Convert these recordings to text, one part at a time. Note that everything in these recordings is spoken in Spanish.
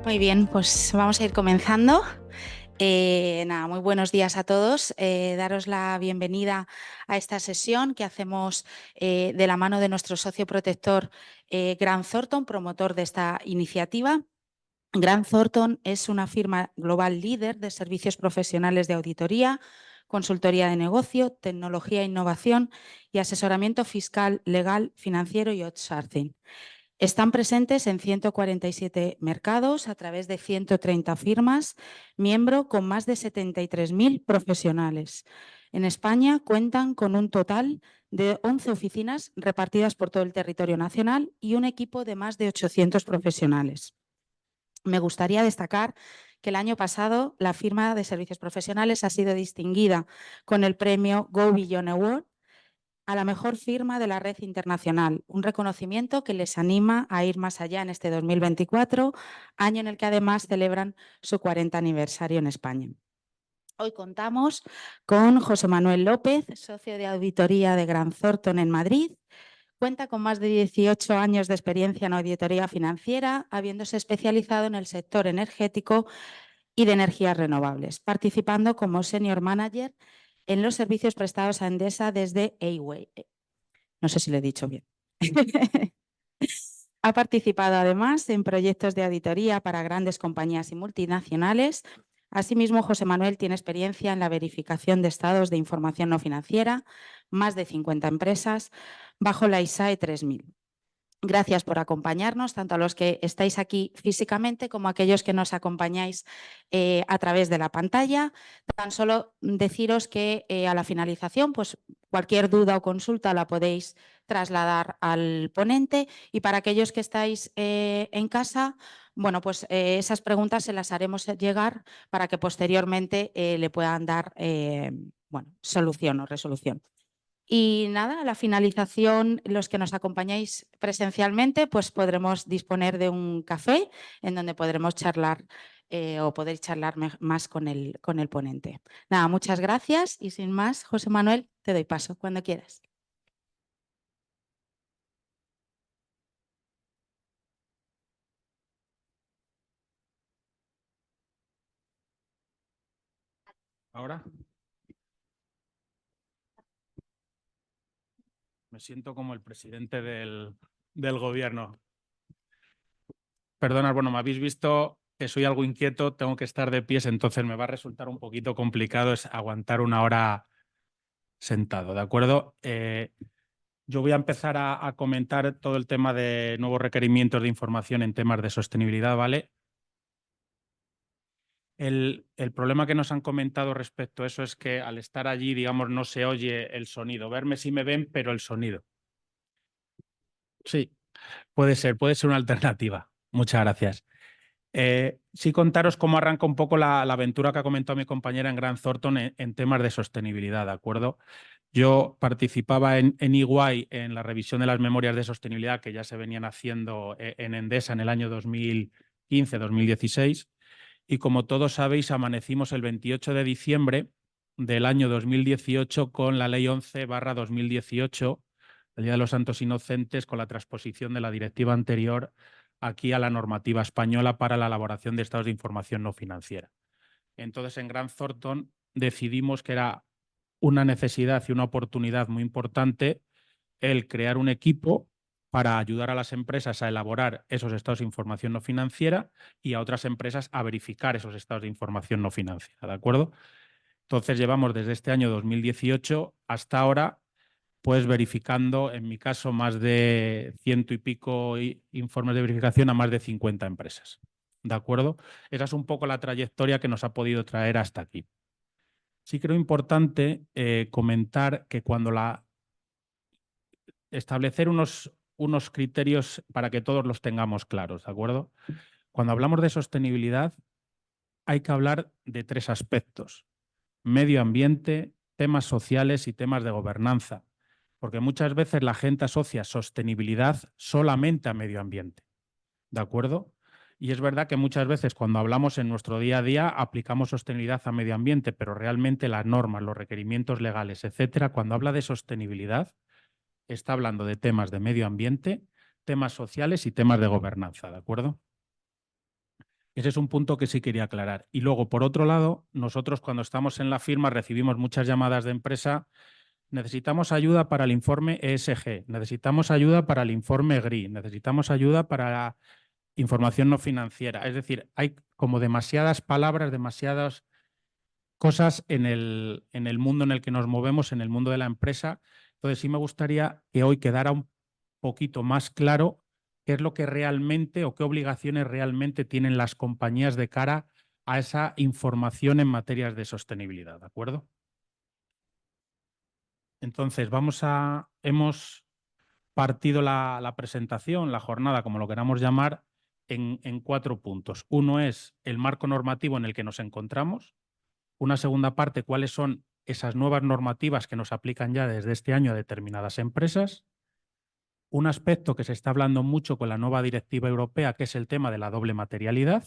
Muy bien, pues vamos a ir comenzando. Nada, muy buenos días a todos. Daros la bienvenida a esta sesión que hacemos de la mano de nuestro socio protector Grant Thornton, promotor de esta iniciativa. Grant Thornton es una firma global líder de servicios profesionales de auditoría, consultoría de negocio, tecnología e innovación y asesoramiento fiscal, legal, financiero y outsourcing. Están presentes en 147 mercados a través de 130 firmas, miembro con más de 73.000 profesionales. En España cuentan con un total de 11 oficinas repartidas por todo el territorio nacional y un equipo de más de 800 profesionales. Me gustaría destacar que el año pasado la firma de servicios profesionales ha sido distinguida con el premio Go Beyond Award a la mejor firma de la red internacional, un reconocimiento que les anima a ir más allá en este 2024, año en el que además celebran su 40 aniversario en España. Hoy contamos con José Manuel López, socio de auditoría de Grant Thornton en Madrid. Cuenta con más de 18 años de experiencia en auditoría financiera, habiéndose especializado en el sector energético y de energías renovables, participando como senior manager en los servicios prestados a Endesa desde Away. No sé si lo he dicho bien. Ha participado además en proyectos de auditoría para grandes compañías y multinacionales. Asimismo, José Manuel tiene experiencia en la verificación de estados de información no financiera, más de 50 empresas, bajo la ISAE 3000. Gracias por acompañarnos, tanto a los que estáis aquí físicamente como a aquellos que nos acompañáis a través de la pantalla. Tan solo deciros que a la finalización, pues cualquier duda o consulta la podéis trasladar al ponente, y para aquellos que estáis en casa, bueno, pues esas preguntas se las haremos llegar para que posteriormente le puedan dar bueno, solución o resolución. Y nada, a la finalización, los que nos acompañáis presencialmente, pues podremos disponer de un café en donde podremos charlar o poder charlar más con el ponente. Nada, muchas gracias y sin más, José Manuel, te doy paso cuando quieras. Ahora me siento como el presidente del gobierno. Perdonad, bueno, me habéis visto que soy algo inquieto, tengo que estar de pies, entonces me va a resultar un poquito complicado es aguantar una hora sentado, ¿de acuerdo? Yo voy a empezar a comentar todo el tema de nuevos requerimientos de información en temas de sostenibilidad, ¿vale? El problema que nos han comentado respecto a eso es que al estar allí, digamos, no se oye el sonido. Verme sí me ven, pero el sonido. Sí, puede ser una alternativa. Muchas gracias. Sí contaros cómo arranca un poco la aventura que ha comentado mi compañera en Grant Thornton en temas de sostenibilidad, ¿de acuerdo? Yo participaba en EY en la revisión de las memorias de sostenibilidad que ya se venían haciendo en Endesa en el año 2015-2016, y como todos sabéis, amanecimos el 28 de diciembre del año 2018 con la Ley 11/2018, el Día de los Santos Inocentes, con la transposición de la directiva anterior aquí a la normativa española para la elaboración de estados de información no financiera. Entonces, en Grant Thornton decidimos que era una necesidad y una oportunidad muy importante el crear un equipo para ayudar a las empresas a elaborar esos estados de información no financiera y a otras empresas a verificar esos estados de información no financiera, ¿de acuerdo? Entonces, llevamos desde este año 2018 hasta ahora pues verificando, en mi caso, más de 100 y pico informes de verificación a más de 50 empresas. ¿De acuerdo? Esa es un poco la trayectoria que nos ha podido traer hasta aquí. Sí creo importante comentar que cuando establecer unos criterios para que todos los tengamos claros, ¿de acuerdo? Cuando hablamos de sostenibilidad, hay que hablar de tres aspectos: medio ambiente, temas sociales y temas de gobernanza, porque muchas veces la gente asocia sostenibilidad solamente a medio ambiente, ¿de acuerdo? Y es verdad que muchas veces cuando hablamos en nuestro día a día aplicamos sostenibilidad a medio ambiente, pero realmente las normas, los requerimientos legales, etcétera, cuando habla de sostenibilidad, está hablando de temas de medio ambiente, temas sociales y temas de gobernanza, ¿de acuerdo? Ese es un punto que sí quería aclarar. Y luego, por otro lado, nosotros cuando estamos en la firma recibimos muchas llamadas de empresa. Necesitamos ayuda para el informe ESG, necesitamos ayuda para el informe GRI, necesitamos ayuda para la información no financiera. Es decir, hay como demasiadas palabras, demasiadas cosas en el mundo en el que nos movemos, en el mundo de la empresa. Entonces sí me gustaría que hoy quedara un poquito más claro qué es lo que realmente o qué obligaciones realmente tienen las compañías de cara a esa información en materias de sostenibilidad, ¿de acuerdo? Entonces, hemos partido la presentación, la jornada, como lo queramos llamar, en 4 puntos. Uno es el marco normativo en el que nos encontramos. Una segunda parte, cuáles son esas nuevas normativas que nos aplican ya desde este año a determinadas empresas. Un aspecto que se está hablando mucho con la nueva directiva europea, que es el tema de la doble materialidad,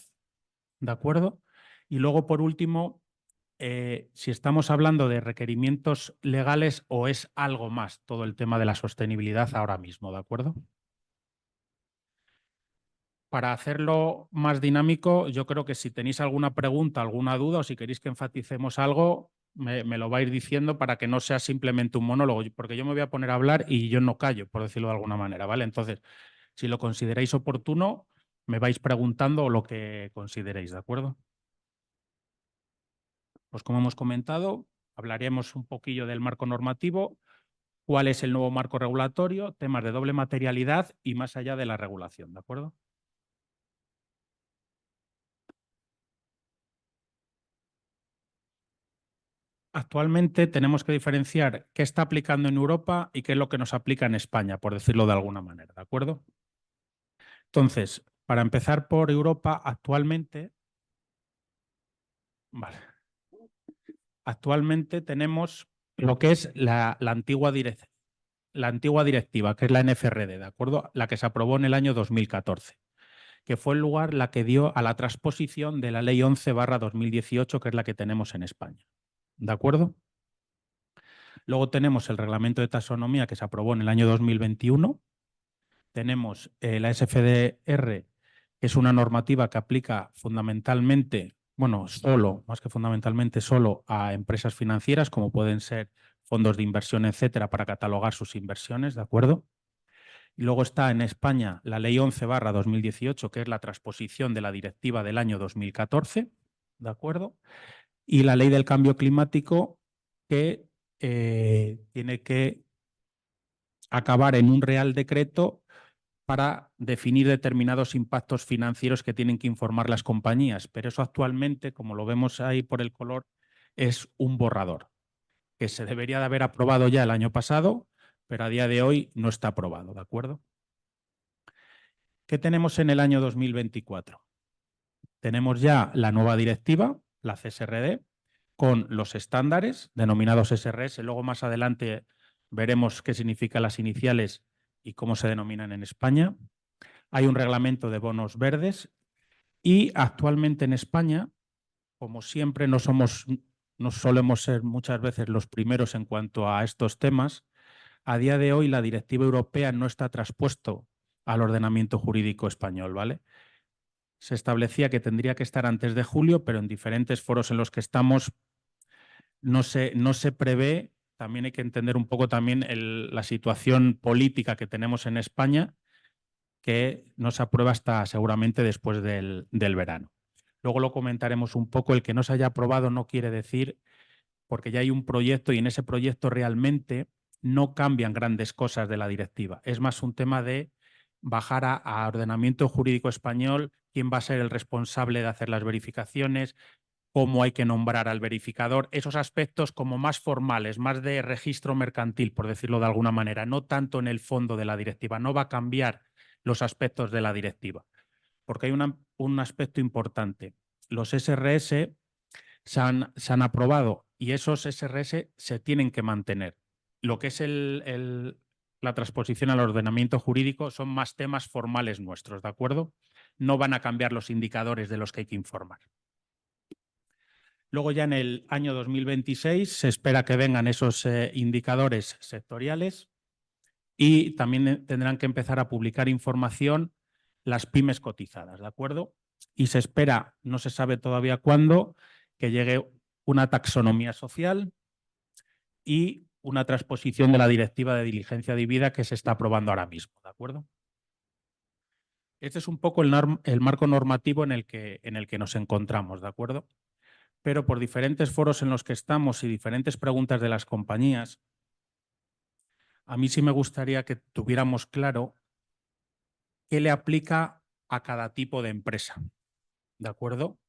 ¿de acuerdo? Y luego, por último, si estamos hablando de requerimientos legales o es algo más todo el tema de la sostenibilidad ahora mismo, ¿de acuerdo? Para hacerlo más dinámico, yo creo que si tenéis alguna pregunta, alguna duda o si queréis que enfaticemos algo, me lo vais diciendo para que no sea simplemente un monólogo, porque yo me voy a poner a hablar y yo no callo, por decirlo de alguna manera, ¿vale? Entonces, si lo consideráis oportuno, me vais preguntando lo que consideréis, ¿de acuerdo? Pues como hemos comentado, hablaremos un poquillo del marco normativo, cuál es el nuevo marco regulatorio, temas de doble materialidad y más allá de la regulación, ¿de acuerdo? Actualmente tenemos que diferenciar qué está aplicando en Europa y qué es lo que nos aplica en España, por decirlo de alguna manera, ¿de acuerdo? Entonces, para empezar por Europa, actualmente tenemos lo que es la antigua directiva, que es la NFRD, ¿de acuerdo? La que se aprobó en el año 2014, que fue el lugar la que dio a la transposición de la Ley 11/2018, que es la que tenemos en España, ¿de acuerdo? Luego tenemos el Reglamento de Taxonomía que se aprobó en el año 2021. Tenemos la SFDR, que es una normativa que aplica fundamentalmente, bueno, solo, más que fundamentalmente, solo a empresas financieras, como pueden ser fondos de inversión, etcétera, para catalogar sus inversiones, ¿de acuerdo? Y luego está en España la Ley 11/2018, que es la transposición de la directiva del año 2014, ¿de acuerdo? Y la Ley del Cambio Climático, que tiene que acabar en un Real Decreto para definir determinados impactos financieros que tienen que informar las compañías. Pero eso actualmente, como lo vemos ahí por el color, es un borrador, que se debería de haber aprobado ya el año pasado, pero a día de hoy no está aprobado, ¿de acuerdo? ¿Qué tenemos en el año 2024? Tenemos ya la nueva directiva, la CSRD, con los estándares denominados SRS. Luego más adelante veremos qué significan las iniciales y cómo se denominan en España. Hay un reglamento de bonos verdes y actualmente en España, como siempre, no solemos ser muchas veces los primeros en cuanto a estos temas. A día de hoy la directiva europea no está traspuesto al ordenamiento jurídico español, ¿vale? Se establecía que tendría que estar antes de julio, pero en diferentes foros en los que estamos no se prevé. También hay que entender un poco también la situación política que tenemos en España, que no se aprueba hasta seguramente después del verano. Luego lo comentaremos un poco. El que no se haya aprobado no quiere decir, porque ya hay un proyecto y en ese proyecto realmente no cambian grandes cosas de la directiva. Es más un tema de bajar a ordenamiento jurídico español, quién va a ser el responsable de hacer las verificaciones, cómo hay que nombrar al verificador, esos aspectos como más formales, más de registro mercantil, por decirlo de alguna manera, no tanto en el fondo de la directiva. No va a cambiar los aspectos de la directiva, porque hay un aspecto importante. Los SRS se han aprobado y esos SRS se tienen que mantener. Lo que es la transposición al ordenamiento jurídico son más temas formales nuestros, ¿de acuerdo? No van a cambiar los indicadores de los que hay que informar. Luego ya en el año 2026 se espera que vengan esos indicadores sectoriales y también tendrán que empezar a publicar información las pymes cotizadas, ¿de acuerdo? y se espera, no se sabe todavía cuándo, que llegue una taxonomía social y una transposición de la Directiva de Diligencia Debida que se está aprobando ahora mismo, ¿de acuerdo? Este es un poco el marco normativo en el que nos encontramos, ¿de acuerdo? Pero por diferentes foros en los que estamos y diferentes preguntas de las compañías, a mí sí me gustaría que tuviéramos claro qué le aplica a cada tipo de empresa, ¿de acuerdo?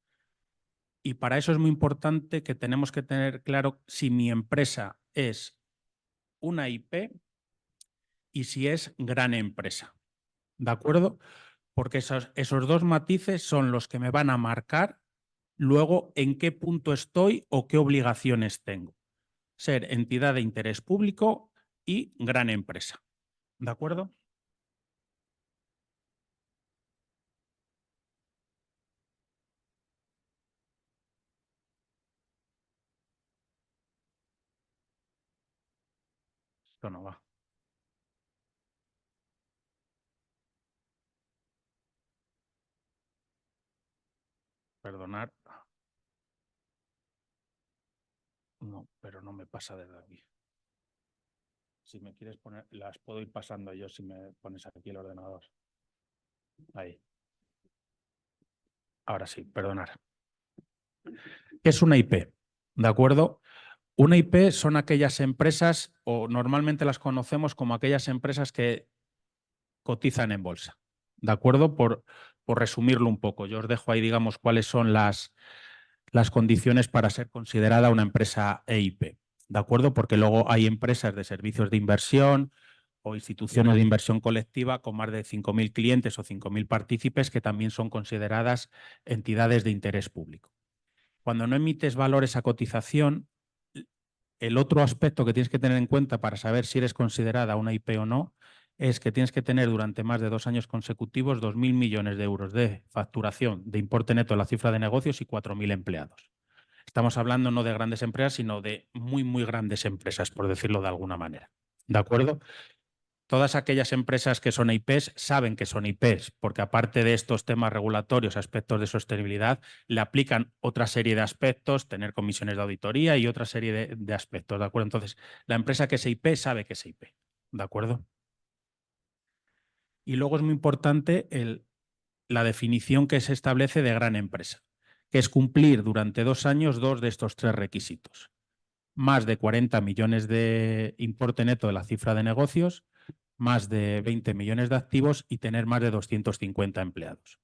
Y para eso es muy importante que tenemos que tener claro si mi empresa es una IP y si es gran empresa, ¿de acuerdo? Porque esos dos matices son los que me van a marcar luego en qué punto estoy o qué obligaciones tengo. Ser entidad de interés público y gran empresa, ¿de acuerdo? Esto no va. Perdonar. No, pero no me pasa desde aquí. Si me quieres poner, las puedo ir pasando yo si me pones aquí el ordenador. Ahí. Ahora sí, perdonar. ¿Qué es una IP? ¿De acuerdo? Una IP son aquellas empresas, o normalmente las conocemos como aquellas empresas que cotizan en bolsa. ¿De acuerdo? Por resumirlo un poco, yo os dejo ahí, digamos, cuáles son las condiciones para ser considerada una empresa EIP. ¿De acuerdo? Porque luego hay empresas de servicios de inversión o instituciones de inversión colectiva con más de 5.000 clientes o 5.000 partícipes que también son consideradas entidades de interés público. Cuando no emites valores a cotización, el otro aspecto que tienes que tener en cuenta para saber si eres considerada una IP o no es que tienes que tener durante más de 2 años consecutivos 2.000 millones de euros de facturación de importe neto de la cifra de negocios y 4.000 empleados. Estamos hablando no de grandes empresas, sino de muy, muy grandes empresas, por decirlo de alguna manera. ¿De acuerdo? Todas aquellas empresas que son IPs saben que son IPs, porque aparte de estos temas regulatorios, aspectos de sostenibilidad, le aplican otra serie de aspectos, tener comisiones de auditoría y otra serie de aspectos, ¿de acuerdo? Entonces, la empresa que es IP sabe que es IP, ¿de acuerdo? Y luego es muy importante la definición que se establece de gran empresa, que es cumplir durante 2 años 2 de estos 3 requisitos. Más de 40 millones de importe neto de la cifra de negocios, más de 20 millones de activos y tener más de 250 empleados.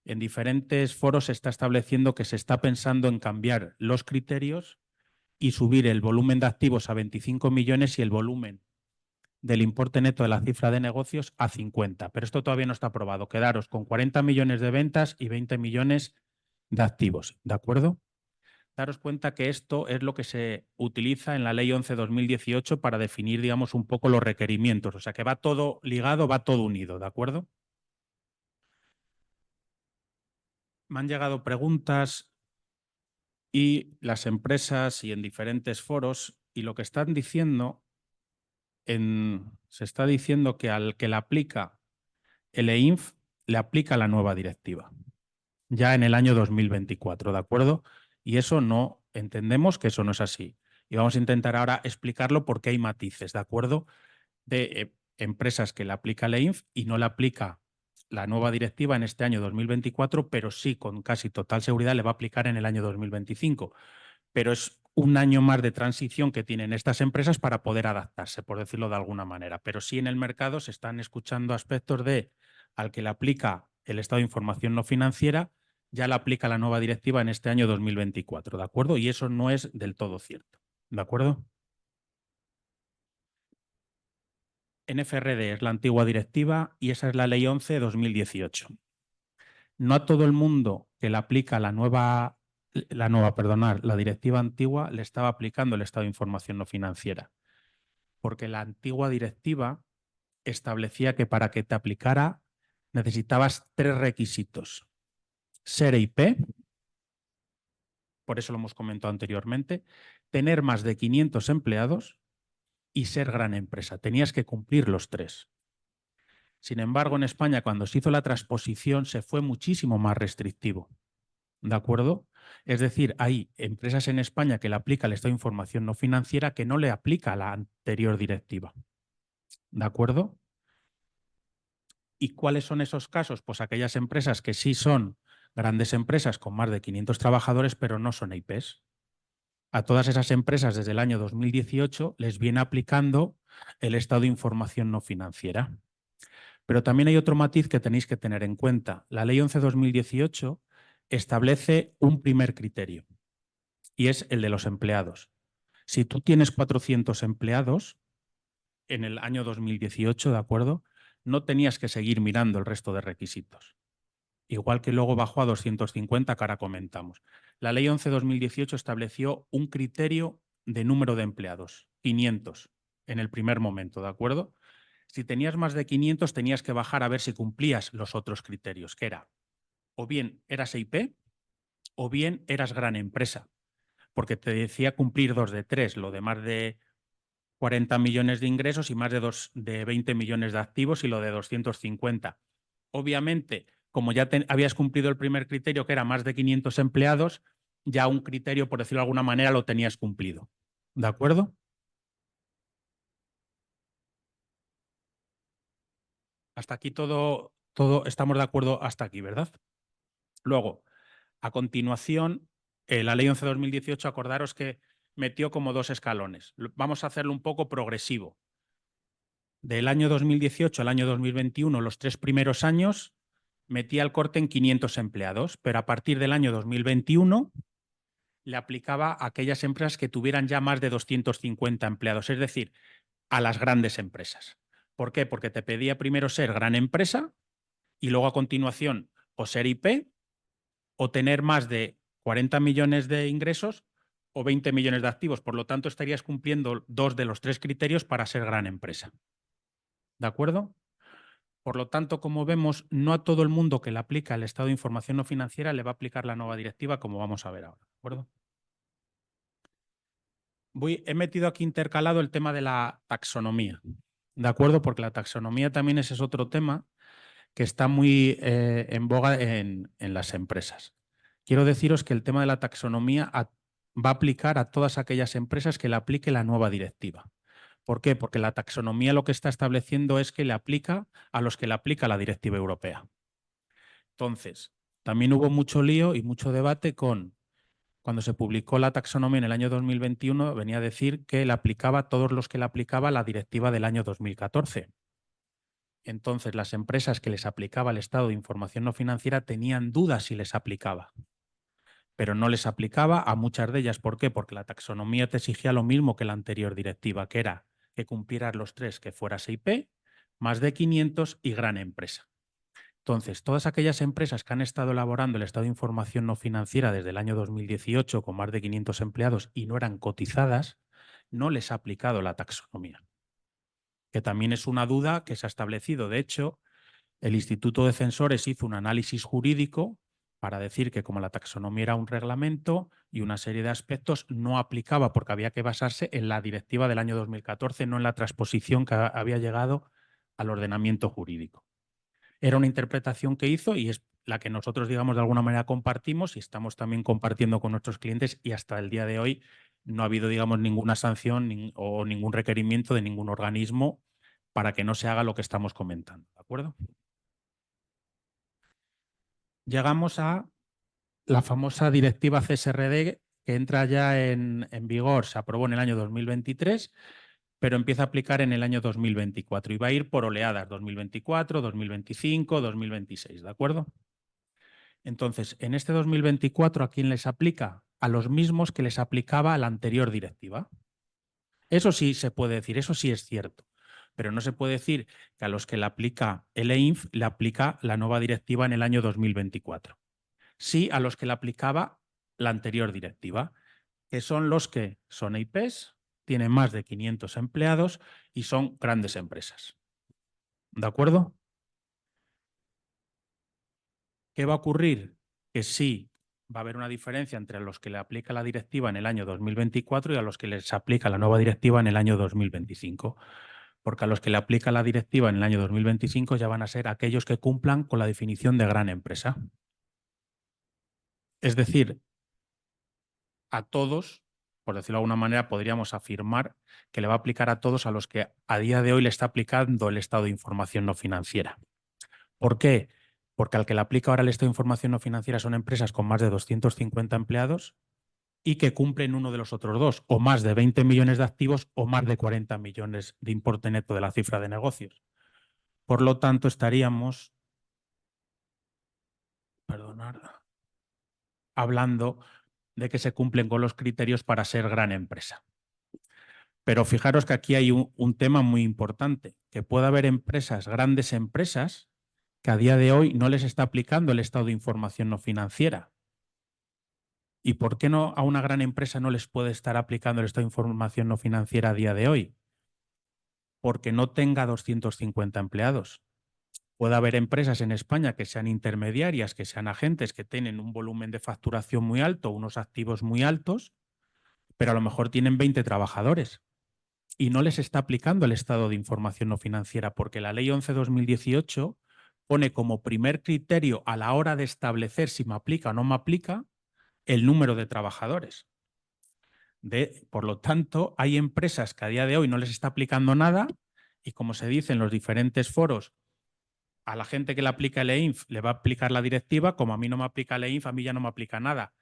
En diferentes foros se está estableciendo que se está pensando en cambiar los criterios y subir el volumen de activos a 25 millones y el volumen del importe neto de la cifra de negocios a 50. Pero esto todavía no está aprobado. Quedaros con 40 millones de ventas y 20 millones de activos. ¿De acuerdo? Daros cuenta que esto es lo que se utiliza en la Ley 11/2018 para definir, digamos, un poco los requerimientos. O sea, que va todo ligado, va todo unido, ¿de acuerdo? Me han llegado preguntas y las empresas y en diferentes foros, y lo que están diciendo, se está diciendo que al que le aplica el EINF, le aplica la nueva directiva, ya en el año 2024, ¿de acuerdo? Y eso no, entendemos que eso no es así. Y vamos a intentar ahora explicarlo porque hay matices, ¿de acuerdo? De empresas que le aplica la INF y no le aplica la nueva directiva en este año 2024, pero sí con casi total seguridad le va a aplicar en el año 2025. Pero es un año más de transición que tienen estas empresas para poder adaptarse, por decirlo de alguna manera. Pero sí en el mercado se están escuchando aspectos de al que le aplica el Estado de Información No Financiera, ya le aplica la nueva directiva en este año 2024, ¿de acuerdo? Y eso no es del todo cierto, ¿de acuerdo? NFRD es la antigua directiva y esa es la Ley 11/2018. No a todo el mundo que le aplica la directiva antigua le estaba aplicando el Estado de Información No Financiera, porque la antigua directiva establecía que para que te aplicara necesitabas 3 requisitos. Ser IP, por eso lo hemos comentado anteriormente, tener más de 500 empleados y ser gran empresa. Tenías que cumplir los 3. Sin embargo, en España, cuando se hizo la transposición, se fue muchísimo más restrictivo. ¿De acuerdo? Es decir, hay empresas en España que le aplica el Estado de Información No Financiera que no le aplica la anterior directiva. ¿De acuerdo? ¿Y cuáles son esos casos? Pues aquellas empresas que sí son grandes empresas con más de 500 trabajadores, pero no son EIPs. A todas esas empresas desde el año 2018 les viene aplicando el Estado de Información No Financiera. Pero también hay otro matiz que tenéis que tener en cuenta. La Ley 11/2018 establece un primer criterio y es el de los empleados. Si tú tienes 400 empleados en el año 2018, ¿de acuerdo? No tenías que seguir mirando el resto de requisitos. Igual que luego bajó a 250, que ahora comentamos. La Ley 11/2018 estableció un criterio de número de empleados, 500 en el primer momento, ¿de acuerdo? Si tenías más de 500, tenías que bajar a ver si cumplías los otros criterios, que era o bien eras EIP o bien eras gran empresa, porque te decía cumplir 2 de 3, lo de más de 40 millones de ingresos y más de 20 millones de activos y lo de 250. Obviamente, como ya habías cumplido el primer criterio, que era más de 500 empleados, ya un criterio, por decirlo de alguna manera, lo tenías cumplido. ¿De acuerdo? Hasta aquí todo estamos de acuerdo hasta aquí, ¿verdad? Luego, a continuación, la Ley 11/2018, acordaros que metió como 2 escalones. Vamos a hacerlo un poco progresivo. Del año 2018 al año 2021, los 3 primeros años, metía el corte en 500 empleados, pero a partir del año 2021 le aplicaba a aquellas empresas que tuvieran ya más de 250 empleados, es decir, a las grandes empresas. ¿Por qué? Porque te pedía primero ser gran empresa y luego a continuación o ser IP o tener más de 40 millones de ingresos o 20 millones de activos. Por lo tanto, estarías cumpliendo 2 de los 3 criterios para ser gran empresa. ¿De acuerdo? Por lo tanto, como vemos, no a todo el mundo que le aplica el Estado de Información No Financiera le va a aplicar la nueva directiva, como vamos a ver ahora. ¿De acuerdo? He metido aquí intercalado el tema de la taxonomía. ¿De acuerdo? Porque la taxonomía también ese es otro tema que está muy en boga en las empresas. Quiero deciros que el tema de la taxonomía va a aplicar a todas aquellas empresas que le aplique la nueva directiva. ¿Por qué? Porque la taxonomía lo que está estableciendo es que le aplica a los que le aplica la directiva europea. Entonces, también hubo mucho lío y mucho debate cuando se publicó la taxonomía en el año 2021, venía a decir que le aplicaba a todos los que le aplicaba la directiva del año 2014. Entonces, las empresas que les aplicaba el Estado de Información No Financiera tenían dudas si les aplicaba, pero no les aplicaba a muchas de ellas. ¿Por qué? Porque la taxonomía te exigía lo mismo que la anterior directiva, que era que cumplieras los 3, que fueras IP, más de 500 y gran empresa. Entonces, todas aquellas empresas que han estado elaborando el Estado de Información No Financiera desde el año 2018 con más de 500 empleados y no eran cotizadas, no les ha aplicado la taxonomía, que también es una duda que se ha establecido. De hecho, el Instituto de Censores hizo un análisis jurídico para decir que como la taxonomía era un reglamento y una serie de aspectos, no aplicaba porque había que basarse en la directiva del año 2014, no en la transposición que había llegado al ordenamiento jurídico. Era una interpretación que hizo y es la que nosotros, digamos, de alguna manera compartimos y estamos también compartiendo con nuestros clientes, y hasta el día de hoy no ha habido, digamos, ninguna sanción o ningún requerimiento de ningún organismo para que no se haga lo que estamos comentando. ¿De acuerdo? Llegamos a la famosa directiva CSRD, que entra ya en vigor, se aprobó en el año 2023, pero empieza a aplicar en el año 2024 y va a ir por oleadas, 2024, 2025, 2026, ¿de acuerdo? Entonces, en este 2024, ¿a quién les aplica? A los mismos que les aplicaba a la anterior directiva. Eso sí se puede decir, eso sí es cierto, pero no se puede decir que a los que le aplica el EINF le aplica la nueva directiva en el año 2024. Sí a los que le aplicaba la anterior directiva, que son los que son EIPs, tienen más de 500 empleados y son grandes empresas. ¿De acuerdo? ¿Qué va a ocurrir? Que sí va a haber una diferencia entre los que le aplica la directiva en el año 2024 y a los que les aplica la nueva directiva en el año 2025. porque a los que le aplica la directiva en el año 2025 ya van a ser aquellos que cumplan con la definición de gran empresa. Es decir, a todos, por decirlo de alguna manera, podríamos afirmar que le va a aplicar a todos a los que a día de hoy le está aplicando el estado de información no financiera. ¿Por qué? Porque al que le aplica ahora el estado de información no financiera son empresas con más de 250 empleados y que cumplen uno de los otros dos, o más de 20 millones de activos o más de 40 millones de importe neto de la cifra de negocios. Por lo tanto, estaríamos, hablando de que se cumplen con los criterios para ser gran empresa. Pero fijaros que aquí hay un tema muy importante, que puede haber empresas, grandes empresas, que a día de hoy no les está aplicando el estado de información no financiera. ¿Y por qué no a una gran empresa no les puede estar aplicando el estado de información no financiera a día de hoy? Porque no tenga 250 empleados. Puede haber empresas en España que sean intermediarias, que sean agentes, que tienen un volumen de facturación muy alto, unos activos muy altos, pero a lo mejor tienen 20 trabajadores y no les está aplicando el estado de información no financiera, porque la Ley 11/2018 pone como primer criterio a la hora de establecer si me aplica o no me aplica el número de trabajadores. Por lo tanto, hay empresas que a día de hoy no les está aplicando nada y, como se dice en los diferentes foros, a la gente que le aplica el EINF le va a aplicar la directiva, como a mí no me aplica el EINF, a mí ya no me aplica nada.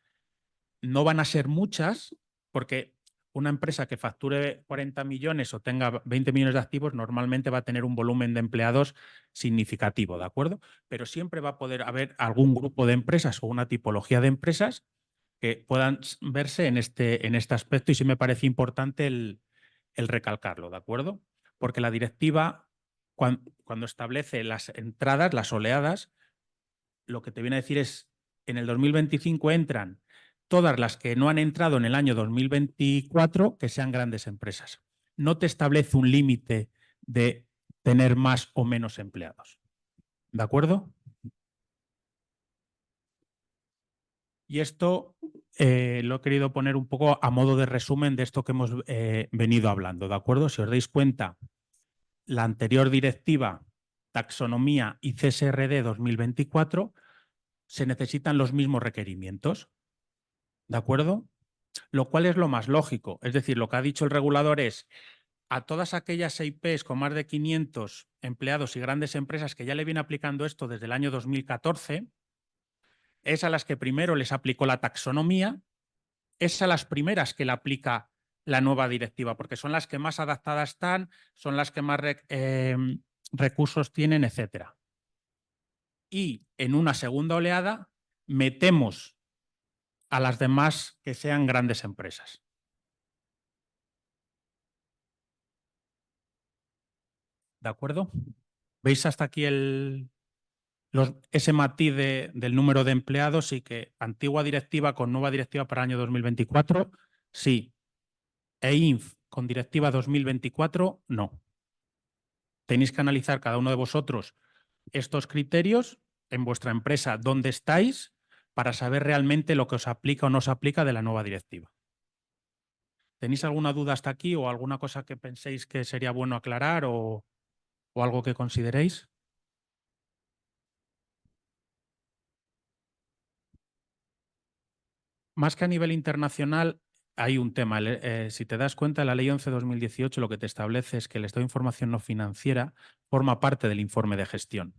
No van a ser muchas, porque una empresa que facture 40 millones o tenga 20 millones de activos normalmente va a tener un volumen de empleados significativo, ¿de acuerdo? Pero siempre va a poder haber algún grupo de empresas o una tipología de empresas que puedan verse en este aspecto, y sí me parece importante el recalcarlo, ¿de acuerdo? Porque la directiva, cuando establece las entradas, las oleadas, lo que te viene a decir es, en el 2025 entran todas las que no han entrado en el año 2024, que sean grandes empresas. No te establece un límite de tener más o menos empleados. ¿De acuerdo? Y esto lo he querido poner un poco a modo de resumen de esto que hemos venido hablando, ¿de acuerdo? Si os dais cuenta, la anterior directiva, taxonomía y CSRD 2024, se necesitan los mismos requerimientos, ¿de acuerdo? Lo cual es lo más lógico. Es decir, lo que ha dicho el regulador es a todas aquellas EIPs con más de 500 empleados y grandes empresas que ya le viene aplicando esto desde el año 2014, es a las que primero les aplicó la taxonomía, es a las primeras que le aplica la nueva directiva, porque son las que más adaptadas están, son las que más recursos tienen, etcétera. Y en una segunda oleada metemos a las demás que sean grandes empresas. ¿De acuerdo? ¿Veis hasta aquí ese matiz del número de empleados? Y que antigua directiva con nueva directiva para el año 2024, sí. EINF con directiva 2024, no. Tenéis que analizar cada uno de vosotros estos criterios en vuestra empresa, dónde estáis, para saber realmente lo que os aplica o no os aplica de la nueva directiva. ¿Tenéis alguna duda hasta aquí o alguna cosa que penséis que sería bueno aclarar o algo que consideréis? Más que a nivel internacional, hay un tema. Si te das cuenta, la Ley 11/2018 lo que te establece es que el estado de información no financiera forma parte del informe de gestión.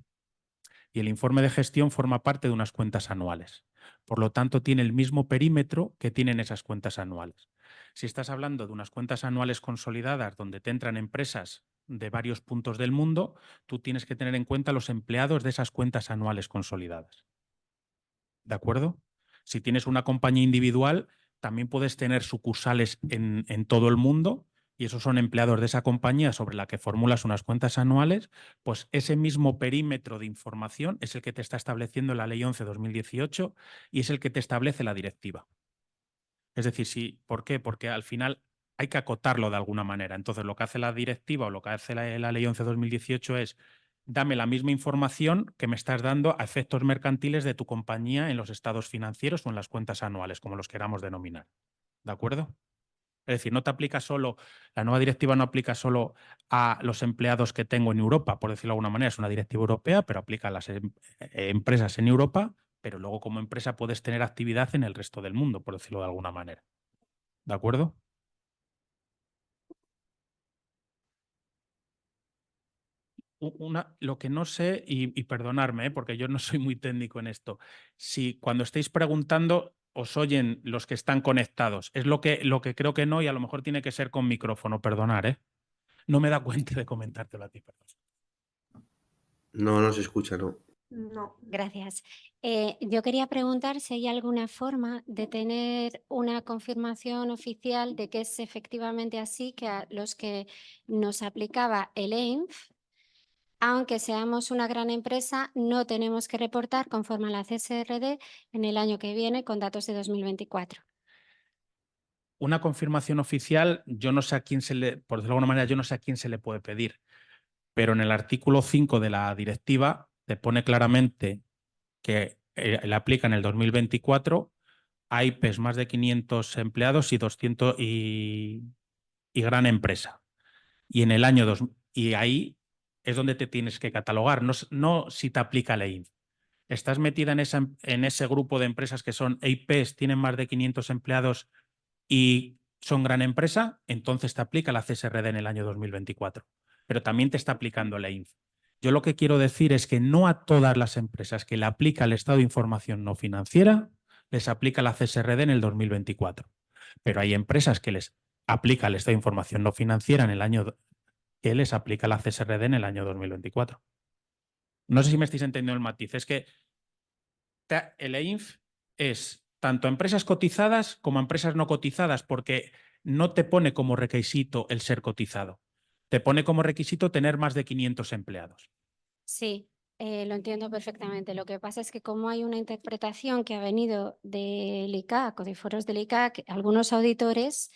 Y el informe de gestión forma parte de unas cuentas anuales. Por lo tanto, tiene el mismo perímetro que tienen esas cuentas anuales. Si estás hablando de unas cuentas anuales consolidadas donde te entran empresas de varios puntos del mundo, tú tienes que tener en cuenta los empleados de esas cuentas anuales consolidadas. ¿De acuerdo? Si tienes una compañía individual, también puedes tener sucursales en todo el mundo, y esos son empleados de esa compañía sobre la que formulas unas cuentas anuales. Pues ese mismo perímetro de información es el que te está estableciendo la Ley 11/2018 y es el que te establece la directiva. Es decir, ¿por qué? Porque al final hay que acotarlo de alguna manera. Entonces, lo que hace la directiva o lo que hace la Ley 11/2018 es: dame la misma información que me estás dando a efectos mercantiles de tu compañía en los estados financieros o en las cuentas anuales, como los queramos denominar. ¿De acuerdo? Es decir, no te aplica solo, la nueva directiva no aplica solo a los empleados que tengo en Europa, por decirlo de alguna manera, es una directiva europea, pero aplica a las empresas en Europa, pero luego como empresa puedes tener actividad en el resto del mundo, por decirlo de alguna manera. ¿De acuerdo? Lo que no sé, y perdonarme, porque yo no soy muy técnico en esto, si cuando estéis preguntando os oyen los que están conectados, es lo que creo que no, y a lo mejor tiene que ser con micrófono, perdonar, ¿eh? No me da cuenta de comentártelo a ti, perdón. No, no se escucha, no. No, gracias. Yo quería preguntar si hay alguna forma de tener una confirmación oficial de que es efectivamente así, que a los que nos aplicaba el EINF, aunque seamos una gran empresa, no tenemos que reportar conforme a la CSRD en el año que viene con datos de 2024. Una confirmación oficial, yo no sé a quién se le, por decirlo de alguna manera, yo no sé a quién se le puede pedir, pero en el artículo 5 de la directiva te pone claramente que le aplica en el 2024 a IPs más de 500 empleados y 200 y gran empresa. Y en el año 2, y ahí es donde te tienes que catalogar, no si te aplica la EINF. Estás metida en ese grupo de empresas que son IPs, tienen más de 500 empleados y son gran empresa, entonces te aplica la CSRD en el año 2024. Pero también te está aplicando la INF. Yo lo que quiero decir es que no a todas las empresas que le aplica el Estado de Información No Financiera les aplica la CSRD en el 2024. Pero hay empresas que les aplica el Estado de Información No Financiera en el año que les aplica la CSRD en el año 2024. No sé si me estáis entendiendo el matiz. Es que el EINF es tanto a empresas cotizadas como a empresas no cotizadas, porque no te pone como requisito el ser cotizado. Te pone como requisito tener más de 500 empleados. Sí, lo entiendo perfectamente. Lo que pasa es que como hay una interpretación que ha venido del ICAC o de foros del ICAC, algunos auditores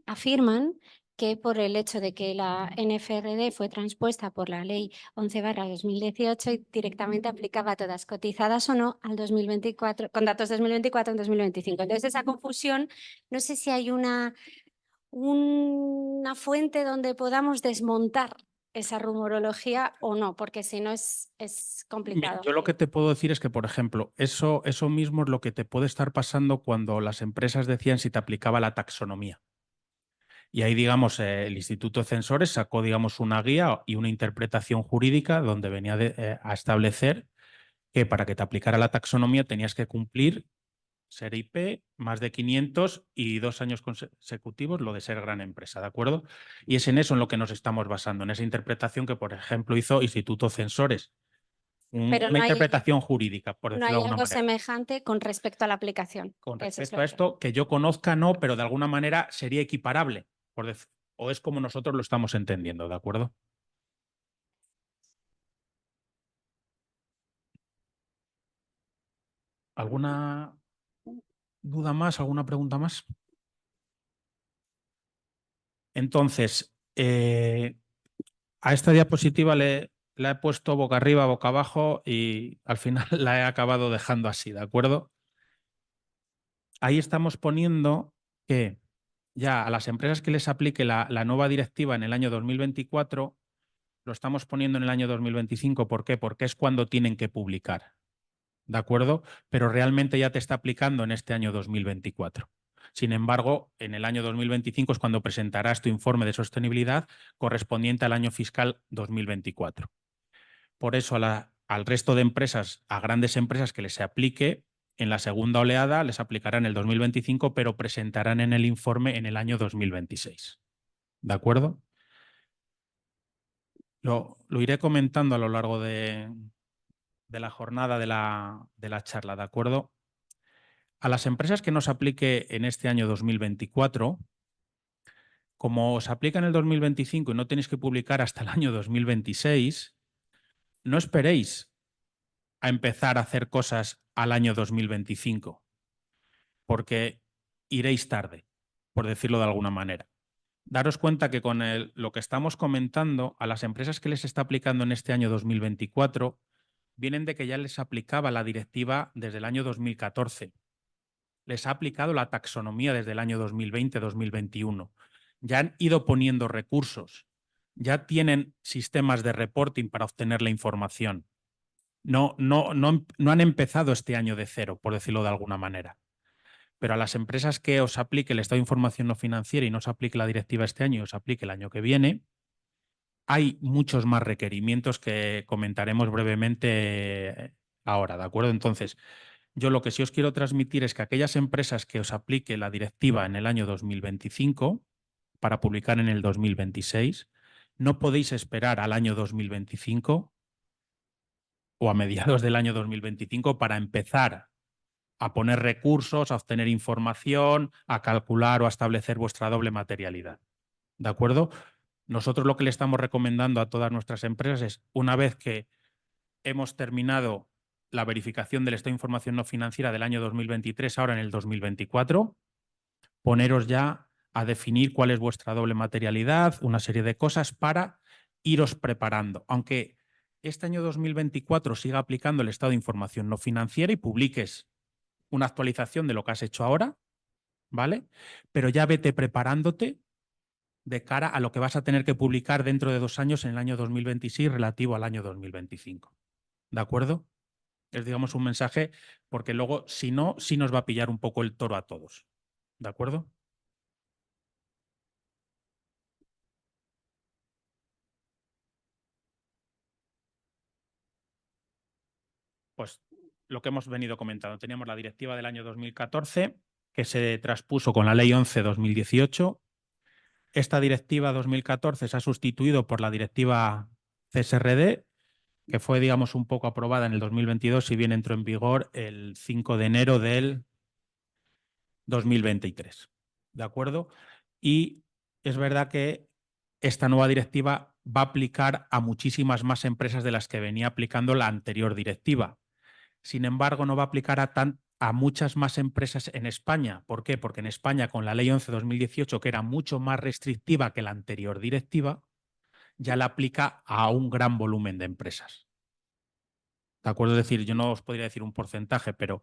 afirman que por el hecho de que la NFRD fue transpuesta por la Ley 11/2018 y directamente aplicaba a todas, cotizadas o no, al 2024, con datos 2024 en 2025. Entonces, esa confusión, no sé si hay una fuente donde podamos desmontar esa rumorología o no, porque si no es complicado. Yo lo que te puedo decir es que, por ejemplo, eso mismo es lo que te puede estar pasando cuando las empresas decían si te aplicaba la taxonomía. Y ahí, digamos, el Instituto de Censores sacó, digamos, una guía y una interpretación jurídica donde venía a establecer que para que te aplicara la taxonomía tenías que cumplir ser IP, más de 500 y 2 años consecutivos lo de ser gran empresa, ¿de acuerdo? Y es en eso en lo que nos estamos basando, en esa interpretación que, por ejemplo, hizo Instituto Censores. Pero Una no hay, interpretación jurídica, por no decirlo hay de alguna algo manera. semejante con respecto a la aplicación. Con Eso es respecto lo a esto, que yo conozca, no, pero de alguna manera sería equiparable, o es como nosotros lo estamos entendiendo, ¿de acuerdo? ¿Alguna duda más? ¿Alguna pregunta más? Entonces, a esta diapositiva la he puesto boca arriba, boca abajo y al final la he acabado dejando así, ¿de acuerdo? Ahí estamos poniendo que ya a las empresas que les aplique la nueva directiva en el año 2024, lo estamos poniendo en el año 2025. ¿Por qué? Porque es cuando tienen que publicar, ¿de acuerdo? Pero realmente ya te está aplicando en este año 2024. Sin embargo, en el año 2025 es cuando presentarás tu informe de sostenibilidad correspondiente al año fiscal 2024. Por eso al resto de empresas, a grandes empresas que les aplique, en la segunda oleada les aplicará en el 2025, pero presentarán en el informe en el año 2026. ¿De acuerdo? Lo iré comentando a lo largo de la jornada de la charla, ¿de acuerdo? A las empresas que nos aplique en este año 2024, como os aplica en el 2025 y no tenéis que publicar hasta el año 2026, no esperéis a empezar a hacer cosas al año 2025, porque iréis tarde, por decirlo de alguna manera. Daros cuenta que con lo que estamos comentando, a las empresas que les está aplicando en este año 2024, vienen de que ya les aplicaba la directiva desde el año 2014. les ha aplicado la taxonomía desde el año 2020-2021. Ya han ido poniendo recursos, ya tienen sistemas de reporting para obtener la información. No han empezado este año de cero, por decirlo de alguna manera. Pero a las empresas que os aplique el estado de información no financiera y no os aplique la directiva este año y os aplique el año que viene, hay muchos más requerimientos que comentaremos brevemente ahora, ¿de acuerdo? Entonces, yo lo que sí os quiero transmitir es que aquellas empresas que os aplique la directiva en el año 2025 para publicar en el 2026, no podéis esperar al año 2025 o a mediados del año 2025 para empezar a poner recursos, a obtener información, a calcular o a establecer vuestra doble materialidad. ¿De acuerdo? Nosotros lo que le estamos recomendando a todas nuestras empresas es, una vez que hemos terminado la verificación del estado de información no financiera del año 2023, ahora en el 2024, poneros ya a definir cuál es vuestra doble materialidad, una serie de cosas para iros preparando. Aunque este año 2024 siga aplicando el estado de información no financiera y publiques una actualización de lo que has hecho ahora, ¿vale? Pero ya vete preparándote de cara a lo que vas a tener que publicar dentro de 2 años en el año 2026 relativo al año 2025. ¿De acuerdo? Es, digamos, un mensaje porque luego, si no, sí nos va a pillar un poco el toro a todos. ¿De acuerdo? Pues lo que hemos venido comentando. Teníamos la directiva del año 2014 que se traspuso con la Ley 11/2018. Esta directiva 2014 se ha sustituido por la directiva CSRD, que fue, digamos, un poco aprobada en el 2022, si bien entró en vigor el 5 de enero del 2023. ¿De acuerdo? Y es verdad que esta nueva directiva va a aplicar a muchísimas más empresas de las que venía aplicando la anterior directiva. Sin embargo, no va a aplicar a muchas más empresas en España. ¿Por qué? Porque en España, con la Ley 11/2018, que era mucho más restrictiva que la anterior directiva, ya la aplica a un gran volumen de empresas. ¿De acuerdo? Es decir, yo no os podría decir un porcentaje, pero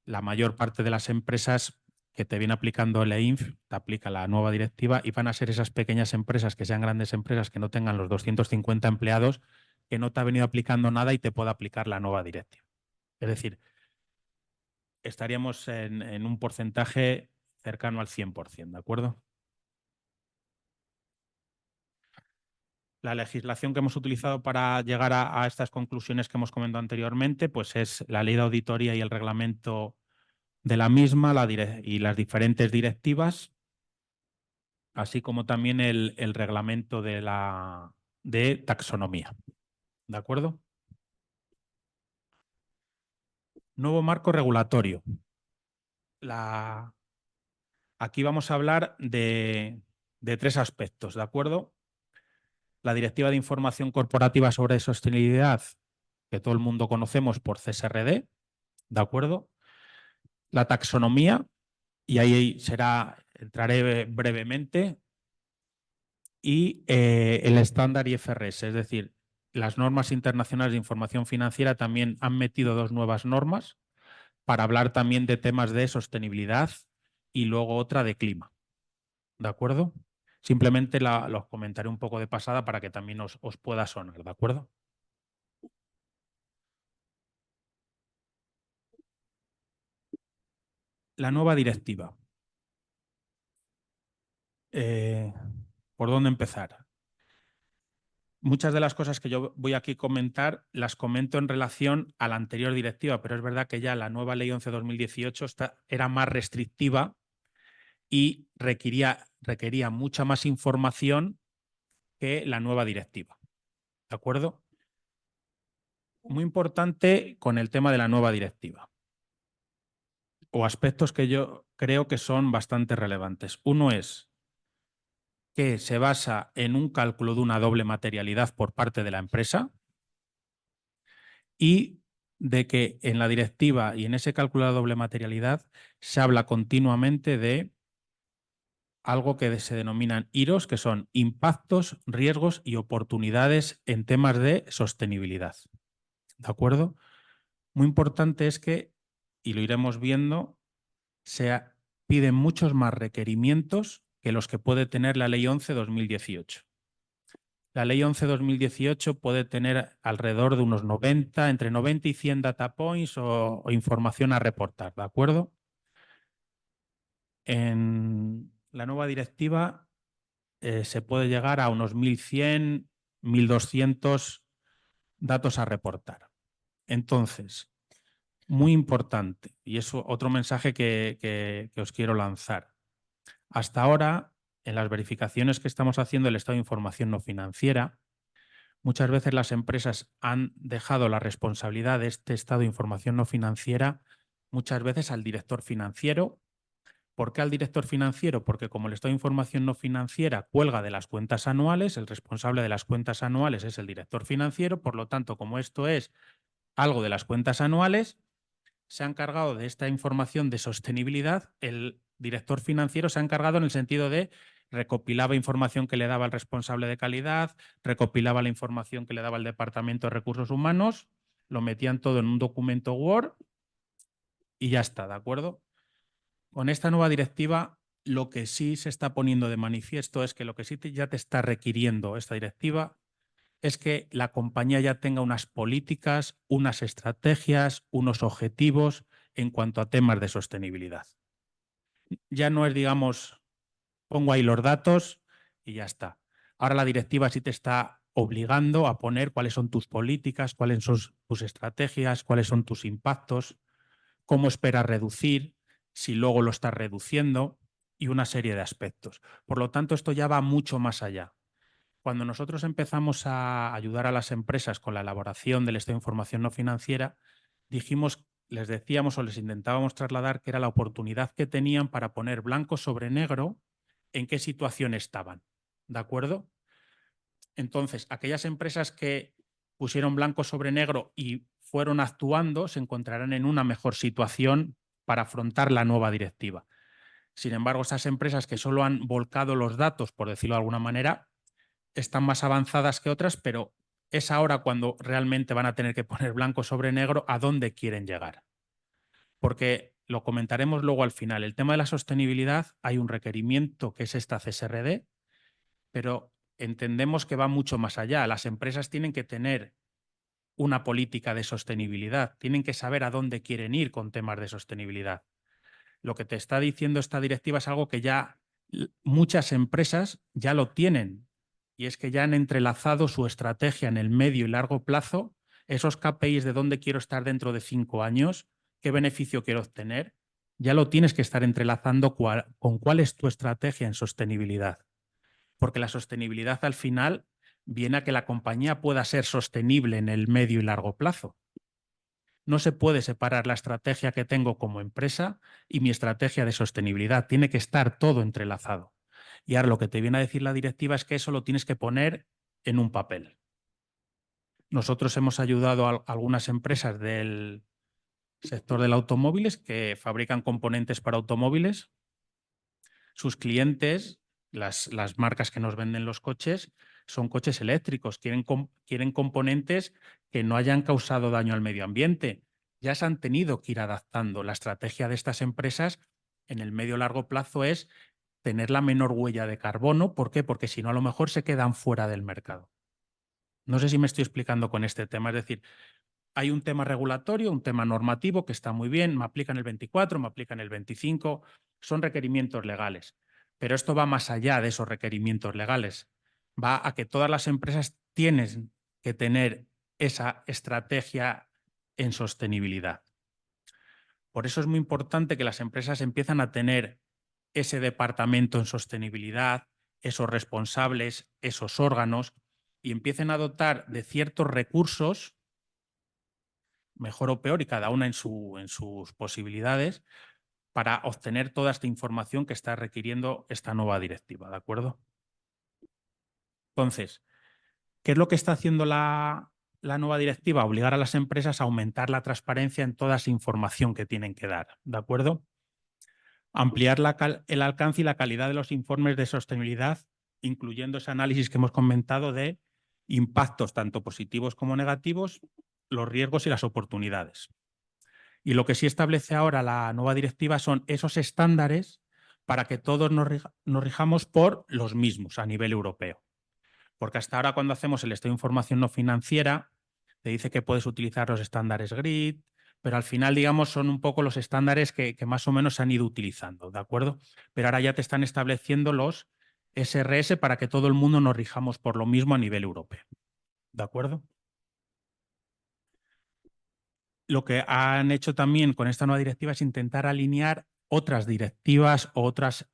la mayor parte de las empresas que te viene aplicando el EINF te aplica la nueva directiva y van a ser esas pequeñas empresas que sean grandes empresas que no tengan los 250 empleados que no te ha venido aplicando nada y te pueda aplicar la nueva directiva. Es decir, estaríamos en un porcentaje cercano al 100%, ¿de acuerdo? La legislación que hemos utilizado para llegar a estas conclusiones que hemos comentado anteriormente, pues es la ley de auditoría y el reglamento de la misma y las diferentes directivas, así como también el reglamento de taxonomía. ¿De acuerdo? Nuevo marco regulatorio. Aquí vamos a hablar de 3 aspectos, ¿de acuerdo? La Directiva de Información Corporativa sobre Sostenibilidad, que todo el mundo conocemos por CSRD, ¿de acuerdo? La taxonomía, y ahí entraré brevemente, y el estándar IFRS, es decir, las normas internacionales de información financiera también han metido 2 nuevas normas para hablar también de temas de sostenibilidad y luego otra de clima. ¿De acuerdo? Simplemente los comentaré un poco de pasada para que también os pueda sonar, ¿de acuerdo? La nueva directiva. ¿Por dónde empezar? Muchas de las cosas que yo voy aquí a comentar las comento en relación a la anterior directiva, pero es verdad que ya la nueva Ley 11/2018 era más restrictiva y requería mucha más información que la nueva directiva. ¿De acuerdo? Muy importante con el tema de la nueva directiva, o aspectos que yo creo que son bastante relevantes. Uno es que se basa en un cálculo de una doble materialidad por parte de la empresa y de que en la directiva y en ese cálculo de doble materialidad se habla continuamente de algo que se denominan IROS, que son impactos, riesgos y oportunidades en temas de sostenibilidad. ¿De acuerdo? Muy importante es que, y lo iremos viendo, piden muchos más requerimientos que los que puede tener la Ley 11/2018. La Ley 11/2018 puede tener alrededor de unos 90, entre 90 y 100 data points o información a reportar, ¿de acuerdo? En la nueva directiva se puede llegar a unos 1.100, 1.200 datos a reportar. Entonces, muy importante, y es otro mensaje que os quiero lanzar. Hasta ahora, en las verificaciones que estamos haciendo del estado de información no financiera, muchas veces las empresas han dejado la responsabilidad de este estado de información no financiera muchas veces al director financiero. ¿Por qué al director financiero? Porque como el estado de información no financiera cuelga de las cuentas anuales, el responsable de las cuentas anuales es el director financiero, por lo tanto, como esto es algo de las cuentas anuales, se ha encargado de esta información de sostenibilidad, el director financiero se ha encargado en el sentido de recopilaba información que le daba el responsable de calidad, recopilaba la información que le daba el Departamento de Recursos Humanos, lo metían todo en un documento Word y ya está, ¿de acuerdo? Con esta nueva directiva, lo que sí se está poniendo de manifiesto es que lo que sí ya te está requiriendo esta directiva es que la compañía ya tenga unas políticas, unas estrategias, unos objetivos en cuanto a temas de sostenibilidad. Ya no es, digamos, pongo ahí los datos y ya está. Ahora la directiva sí te está obligando a poner cuáles son tus políticas, cuáles son tus estrategias, cuáles son tus impactos, cómo esperas reducir, si luego lo estás reduciendo y una serie de aspectos. Por lo tanto, esto ya va mucho más allá. Cuando nosotros empezamos a ayudar a las empresas con la elaboración del estado de información no financiera, les decíamos o les intentábamos trasladar que era la oportunidad que tenían para poner blanco sobre negro en qué situación estaban. ¿De acuerdo? Entonces, aquellas empresas que pusieron blanco sobre negro y fueron actuando se encontrarán en una mejor situación para afrontar la nueva directiva. Sin embargo, esas empresas que solo han volcado los datos, por decirlo de alguna manera, están más avanzadas que otras, pero es ahora cuando realmente van a tener que poner blanco sobre negro a dónde quieren llegar. Porque lo comentaremos luego al final. El tema de la sostenibilidad, hay un requerimiento que es esta CSRD, pero entendemos que va mucho más allá. Las empresas tienen que tener una política de sostenibilidad, tienen que saber a dónde quieren ir con temas de sostenibilidad. Lo que te está diciendo esta directiva es algo que ya muchas empresas ya lo tienen, y es que ya han entrelazado su estrategia en el medio y largo plazo, esos KPIs de dónde quiero estar dentro de 5 años, qué beneficio quiero obtener, ya lo tienes que estar entrelazando con cuál es tu estrategia en sostenibilidad. Porque la sostenibilidad al final viene a que la compañía pueda ser sostenible en el medio y largo plazo. No se puede separar la estrategia que tengo como empresa y mi estrategia de sostenibilidad. Tiene que estar todo entrelazado. Y ahora lo que te viene a decir la directiva es que eso lo tienes que poner en un papel. Nosotros hemos ayudado a algunas empresas del sector del automóviles que fabrican componentes para automóviles. Sus clientes, las marcas que nos venden los coches, son coches eléctricos, quieren componentes que no hayan causado daño al medio ambiente. Ya se han tenido que ir adaptando. La estrategia de estas empresas en el medio largo plazo es tener la menor huella de carbono. ¿Por qué? Porque si no, a lo mejor se quedan fuera del mercado. No sé si me estoy explicando con este tema. Es decir, hay un tema regulatorio, un tema normativo que está muy bien, me aplican el 24, me aplican el 25, son requerimientos legales. Pero esto va más allá de esos requerimientos legales. Va a que todas las empresas tienen que tener esa estrategia en sostenibilidad. Por eso es muy importante que las empresas empiezan a tener ese departamento en sostenibilidad, esos responsables, esos órganos, y empiecen a dotar de ciertos recursos, mejor o peor, y cada una en sus posibilidades, para obtener toda esta información que está requiriendo esta nueva directiva, ¿de acuerdo? Entonces, ¿qué es lo que está haciendo la nueva directiva? Obligar a las empresas a aumentar la transparencia en toda esa información que tienen que dar, ¿de acuerdo? Ampliar el alcance y la calidad de los informes de sostenibilidad, incluyendo ese análisis que hemos comentado de impactos tanto positivos como negativos, los riesgos y las oportunidades. Y lo que sí establece ahora la nueva directiva son esos estándares para que todos nos rijamos por los mismos a nivel europeo. Porque hasta ahora cuando hacemos el estado de información no financiera, te dice que puedes utilizar los estándares GRID, pero al final, digamos, son un poco los estándares que más o menos se han ido utilizando, ¿de acuerdo? Pero ahora ya te están estableciendo los SRS para que todo el mundo nos rijamos por lo mismo a nivel europeo, ¿de acuerdo? Lo que han hecho también con esta nueva directiva es intentar alinear otras directivas o otras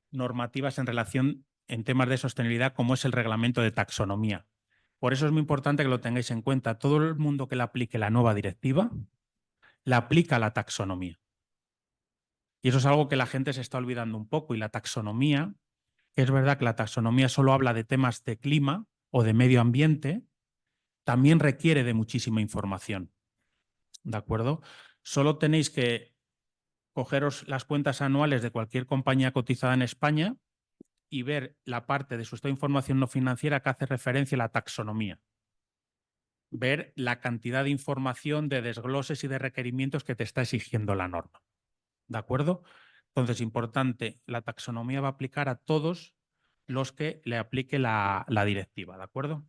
normativas en relación en temas de sostenibilidad, como es el reglamento de taxonomía. Por eso es muy importante que lo tengáis en cuenta. Todo el mundo que le aplique la nueva directiva, la aplica la taxonomía. Y eso es algo que la gente se está olvidando un poco. Y la taxonomía, es verdad que la taxonomía solo habla de temas de clima o de medio ambiente, también requiere de muchísima información. ¿De acuerdo? Solo tenéis que cogeros las cuentas anuales de cualquier compañía cotizada en España y ver la parte de su estado de información no financiera que hace referencia a la taxonomía. Ver la cantidad de información, de desgloses y de requerimientos que te está exigiendo la norma. ¿De acuerdo? Entonces, importante, la taxonomía va a aplicar a todos los que le aplique la directiva. ¿De acuerdo?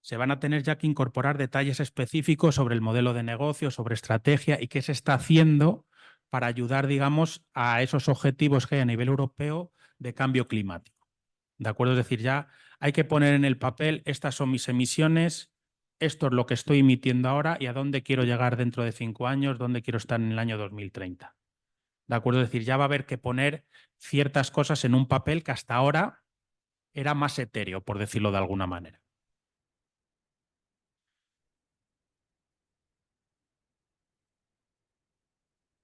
Se van a tener ya que incorporar detalles específicos sobre el modelo de negocio, sobre estrategia y qué se está haciendo para ayudar, digamos, a esos objetivos que hay a nivel europeo de cambio climático. ¿De acuerdo? Es decir, ya hay que poner en el papel, estas son mis emisiones, esto es lo que estoy emitiendo ahora y a dónde quiero llegar dentro de 5 años, dónde quiero estar en el año 2030. ¿De acuerdo? Es decir, ya va a haber que poner ciertas cosas en un papel que hasta ahora era más etéreo, por decirlo de alguna manera.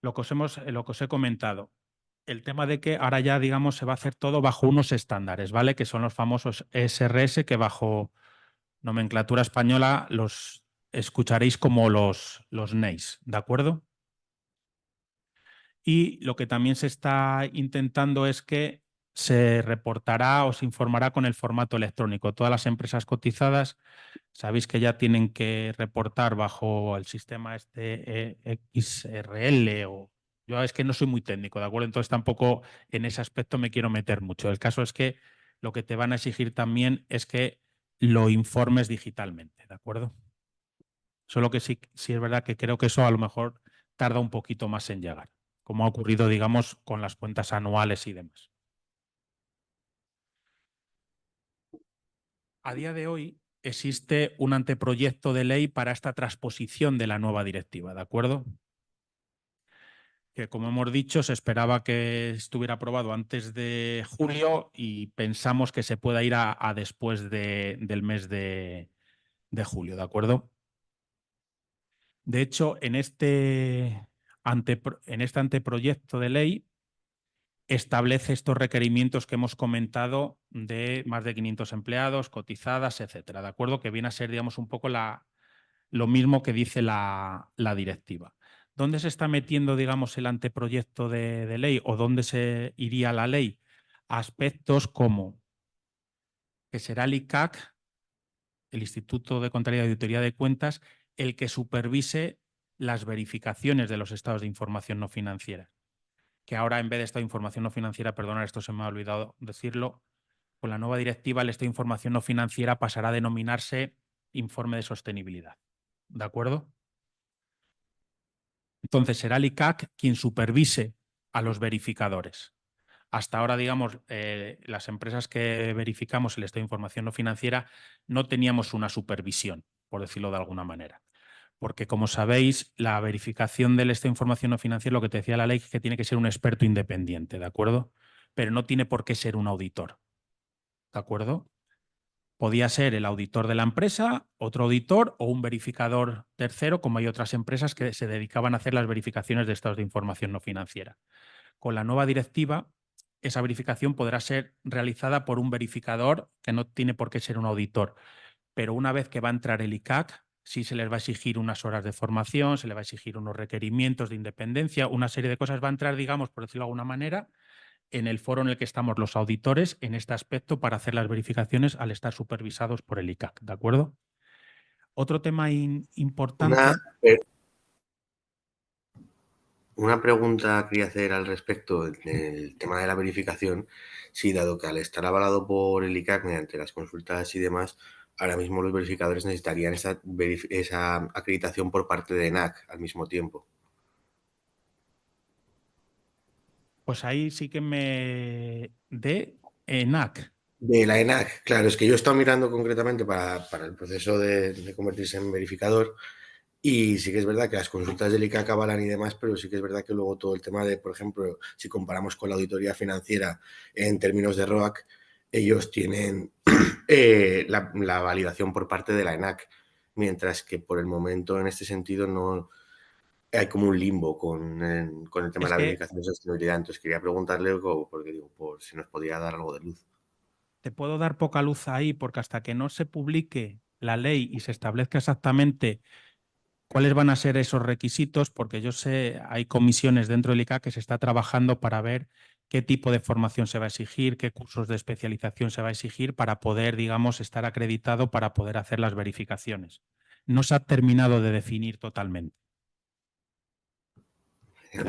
Lo que os he comentado, el tema de que ahora ya, digamos, se va a hacer todo bajo unos estándares, ¿vale? Que son los famosos SRS, que bajo nomenclatura española los escucharéis como los NEIS, ¿de acuerdo? Y lo que también se está intentando es que se reportará o se informará con el formato electrónico. Todas las empresas cotizadas sabéis que ya tienen que reportar bajo el sistema este XRL o yo es que no soy muy técnico, ¿de acuerdo? Entonces tampoco en ese aspecto me quiero meter mucho. El caso es que lo que te van a exigir también es que lo informes digitalmente, ¿de acuerdo? Solo que sí es verdad que creo que eso a lo mejor tarda un poquito más en llegar, como ha ocurrido, digamos, con las cuentas anuales y demás. A día de hoy existe un anteproyecto de ley para esta transposición de la nueva directiva, ¿de acuerdo? Que como hemos dicho, se esperaba que estuviera aprobado antes de julio y pensamos que se pueda ir a después del mes de julio, ¿de acuerdo? De hecho, en este anteproyecto de ley establece estos requerimientos que hemos comentado de más de 500 empleados, cotizadas, etcétera, ¿de acuerdo? Que viene a ser, digamos, un poco lo mismo que dice la directiva. ¿Dónde se está metiendo, digamos, el anteproyecto de ley o dónde se iría la ley? Aspectos como que será el ICAC, el Instituto de Contabilidad y Auditoría de Cuentas, el que supervise las verificaciones de los estados de información no financiera. Que ahora, en vez de estado de información no financiera, perdona, esto se me ha olvidado decirlo, con la nueva directiva el estado de información no financiera pasará a denominarse informe de sostenibilidad. ¿De acuerdo? Entonces será el ICAC quien supervise a los verificadores. Hasta ahora, digamos, las empresas que verificamos el estado de información no financiera no teníamos una supervisión, por decirlo de alguna manera. Porque, como sabéis, la verificación del estado de información no financiera, lo que te decía la ley, es que tiene que ser un experto independiente, ¿de acuerdo? Pero no tiene por qué ser un auditor, ¿de acuerdo? Podía ser el auditor de la empresa, otro auditor o un verificador tercero, como hay otras empresas que se dedicaban a hacer las verificaciones de estados de información no financiera. Con la nueva directiva, esa verificación podrá ser realizada por un verificador que no tiene por qué ser un auditor. Pero una vez que va a entrar el ICAC, sí se les va a exigir unas horas de formación, se les va a exigir unos requerimientos de independencia, una serie de cosas. Va a entrar, digamos, por decirlo de alguna manera, en el foro en el que estamos los auditores en este aspecto para hacer las verificaciones al estar supervisados por el ICAC, ¿de acuerdo? Otro tema importante... Una pregunta quería hacer al respecto del tema de la verificación. Si dado que al estar avalado por el ICAC mediante las consultas y demás, ahora mismo los verificadores necesitarían esa acreditación por parte de ENAC al mismo tiempo. Pues ahí sí que de ENAC. De la ENAC, claro, es que yo he estado mirando concretamente para el proceso de convertirse en verificador. Y sí que es verdad que las consultas del ICAC avalan y demás, pero sí que es verdad que luego todo el tema de, por ejemplo, si comparamos con la auditoría financiera en términos de ROAC, ellos tienen la validación por parte de la ENAC, mientras que por el momento en este sentido no hay como un limbo con el tema de la verificación de sostenibilidad. Entonces quería preguntarle, porque digo, por si nos podía dar algo de luz. Te puedo dar poca luz ahí porque hasta que no se publique la ley y se establezca exactamente cuáles van a ser esos requisitos, porque yo sé, hay comisiones dentro del ICAC que se está trabajando para ver qué tipo de formación se va a exigir, qué cursos de especialización se va a exigir para poder, digamos, estar acreditado para poder hacer las verificaciones. No se ha terminado de definir totalmente.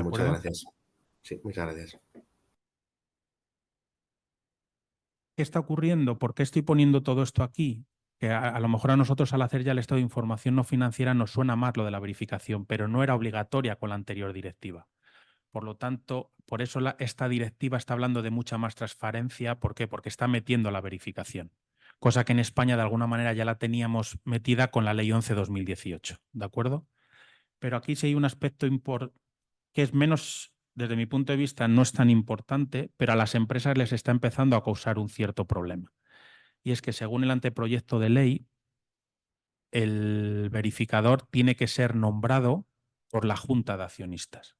Muchas gracias. Sí, muchas gracias. ¿Qué está ocurriendo? ¿Por qué estoy poniendo todo esto aquí? Que a lo mejor a nosotros al hacer ya el estado de información no financiera nos suena más lo de la verificación, pero no era obligatoria con la anterior directiva. Por lo tanto, por eso esta directiva está hablando de mucha más transparencia. ¿Por qué? Porque está metiendo la verificación, cosa que en España de alguna manera ya la teníamos metida con la Ley 11/2018, ¿de acuerdo? Pero aquí sí hay un aspecto que es menos, desde mi punto de vista, no es tan importante, pero a las empresas les está empezando a causar un cierto problema. Y es que según el anteproyecto de ley, el verificador tiene que ser nombrado por la Junta de Accionistas.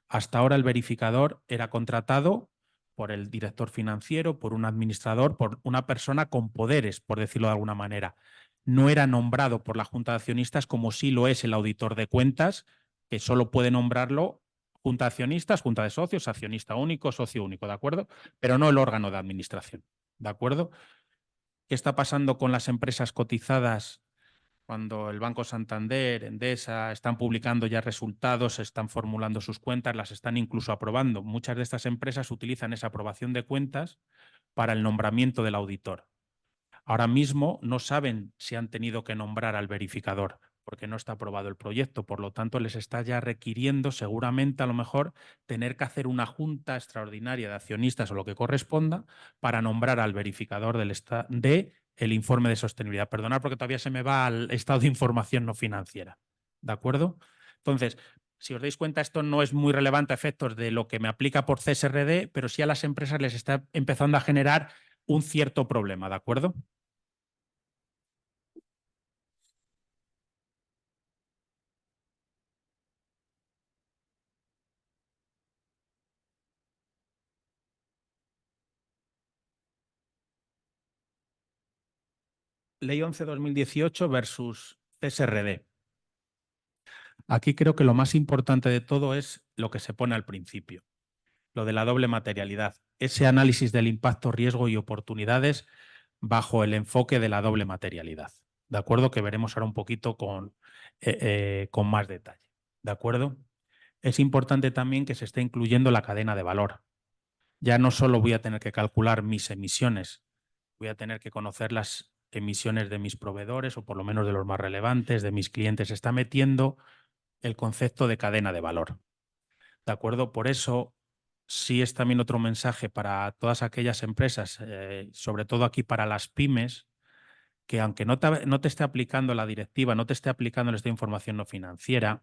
Hasta ahora el verificador era contratado por el director financiero, por un administrador, por una persona con poderes, por decirlo de alguna manera. No era nombrado por la Junta de Accionistas como sí lo es el auditor de cuentas, que solo puede nombrarlo Junta de Accionistas, Junta de Socios, accionista único, socio único, ¿de acuerdo? Pero no el órgano de administración, ¿de acuerdo? ¿Qué está pasando con las empresas cotizadas cuando el Banco Santander, Endesa, están publicando ya resultados, están formulando sus cuentas, las están incluso aprobando? Muchas de estas empresas utilizan esa aprobación de cuentas para el nombramiento del auditor. Ahora mismo no saben si han tenido que nombrar al verificador porque no está aprobado el proyecto. Por lo tanto, les está ya requiriendo seguramente a lo mejor tener que hacer una junta extraordinaria de accionistas o lo que corresponda para nombrar al verificador el informe de sostenibilidad. Perdonad porque todavía se me va al estado de información no financiera. ¿De acuerdo? Entonces, si os dais cuenta, esto no es muy relevante a efectos de lo que me aplica por CSRD, pero sí a las empresas les está empezando a generar un cierto problema, ¿de acuerdo? Ley 11/2018 versus CSRD. Aquí creo que lo más importante de todo es lo que se pone al principio, lo de la doble materialidad, ese análisis del impacto, riesgo y oportunidades bajo el enfoque de la doble materialidad. ¿De acuerdo? Que veremos ahora un poquito con más detalle. ¿De acuerdo? Es importante también que se esté incluyendo la cadena de valor. Ya no solo voy a tener que calcular mis emisiones, voy a tener que conocer las emisiones de mis proveedores o por lo menos de los más relevantes, de mis clientes. Se está metiendo el concepto de cadena de valor. ¿De acuerdo? Por eso sí es también otro mensaje para todas aquellas empresas, sobre todo aquí para las pymes, que aunque no te esté aplicando la directiva, no te esté aplicando esta información no financiera,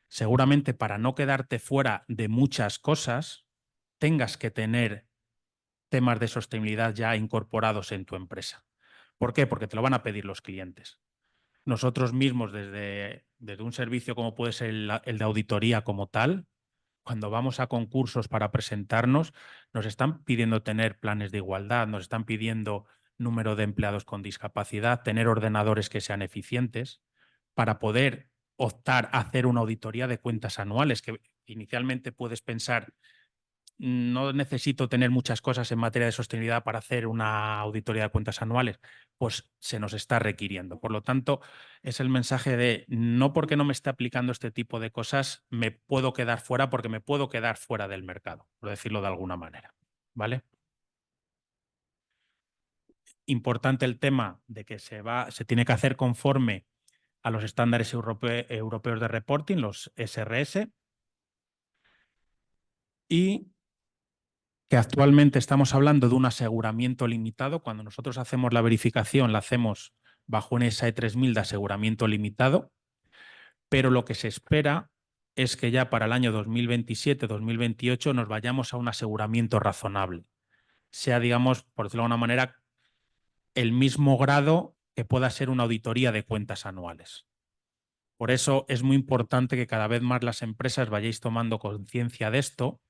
seguramente para no quedarte fuera de muchas cosas, tengas que tener temas de sostenibilidad ya incorporados en tu empresa. ¿Por qué? Porque te lo van a pedir los clientes. Nosotros mismos, desde un servicio como puede ser el de auditoría como tal, cuando vamos a concursos para presentarnos, nos están pidiendo tener planes de igualdad, nos están pidiendo número de empleados con discapacidad, tener ordenadores que sean eficientes para poder optar a hacer una auditoría de cuentas anuales, que inicialmente puedes pensar no necesito tener muchas cosas en materia de sostenibilidad para hacer una auditoría de cuentas anuales, pues se nos está requiriendo. Por lo tanto, es el mensaje de no porque no me esté aplicando este tipo de cosas me puedo quedar fuera, porque me puedo quedar fuera del mercado, por decirlo de alguna manera. ¿Vale? Importante el tema de que se tiene que hacer conforme a los estándares europeos de reporting, los SRS, y que actualmente estamos hablando de un aseguramiento limitado. Cuando nosotros hacemos la verificación, la hacemos bajo un SAE 3000 de aseguramiento limitado, pero lo que se espera es que ya para el año 2027-2028 nos vayamos a un aseguramiento razonable. Sea, digamos, por decirlo de alguna manera, el mismo grado que pueda ser una auditoría de cuentas anuales. Por eso es muy importante que cada vez más las empresas vayáis tomando conciencia de esto,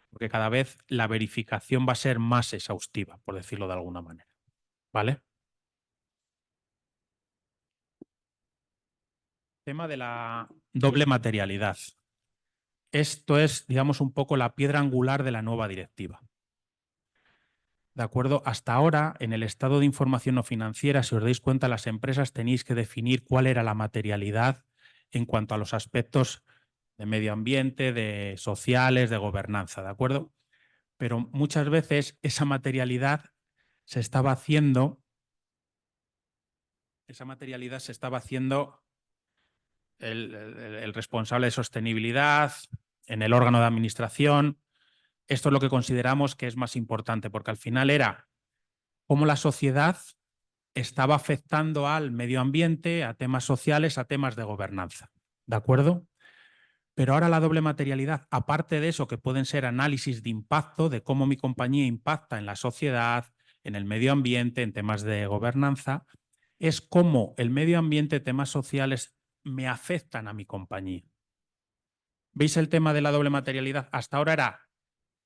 porque cada vez la verificación va a ser más exhaustiva, por decirlo de alguna manera. ¿Vale? Tema de la doble materialidad. Esto es, digamos, un poco la piedra angular de la nueva directiva. ¿De acuerdo? Hasta ahora, en el estado de información no financiera, si os dais cuenta, las empresas tenéis que definir cuál era la materialidad en cuanto a los aspectos de medio ambiente, de sociales, de gobernanza, ¿de acuerdo? Pero muchas veces esa materialidad se estaba haciendo el responsable de sostenibilidad en el órgano de administración. Esto es lo que consideramos que es más importante, porque al final era cómo la sociedad estaba afectando al medio ambiente, a temas sociales, a temas de gobernanza. ¿De acuerdo? Pero ahora la doble materialidad, aparte de eso, que pueden ser análisis de impacto, de cómo mi compañía impacta en la sociedad, en el medio ambiente, en temas de gobernanza, es cómo el medio ambiente, temas sociales, me afectan a mi compañía. ¿Veis el tema de la doble materialidad? Hasta ahora era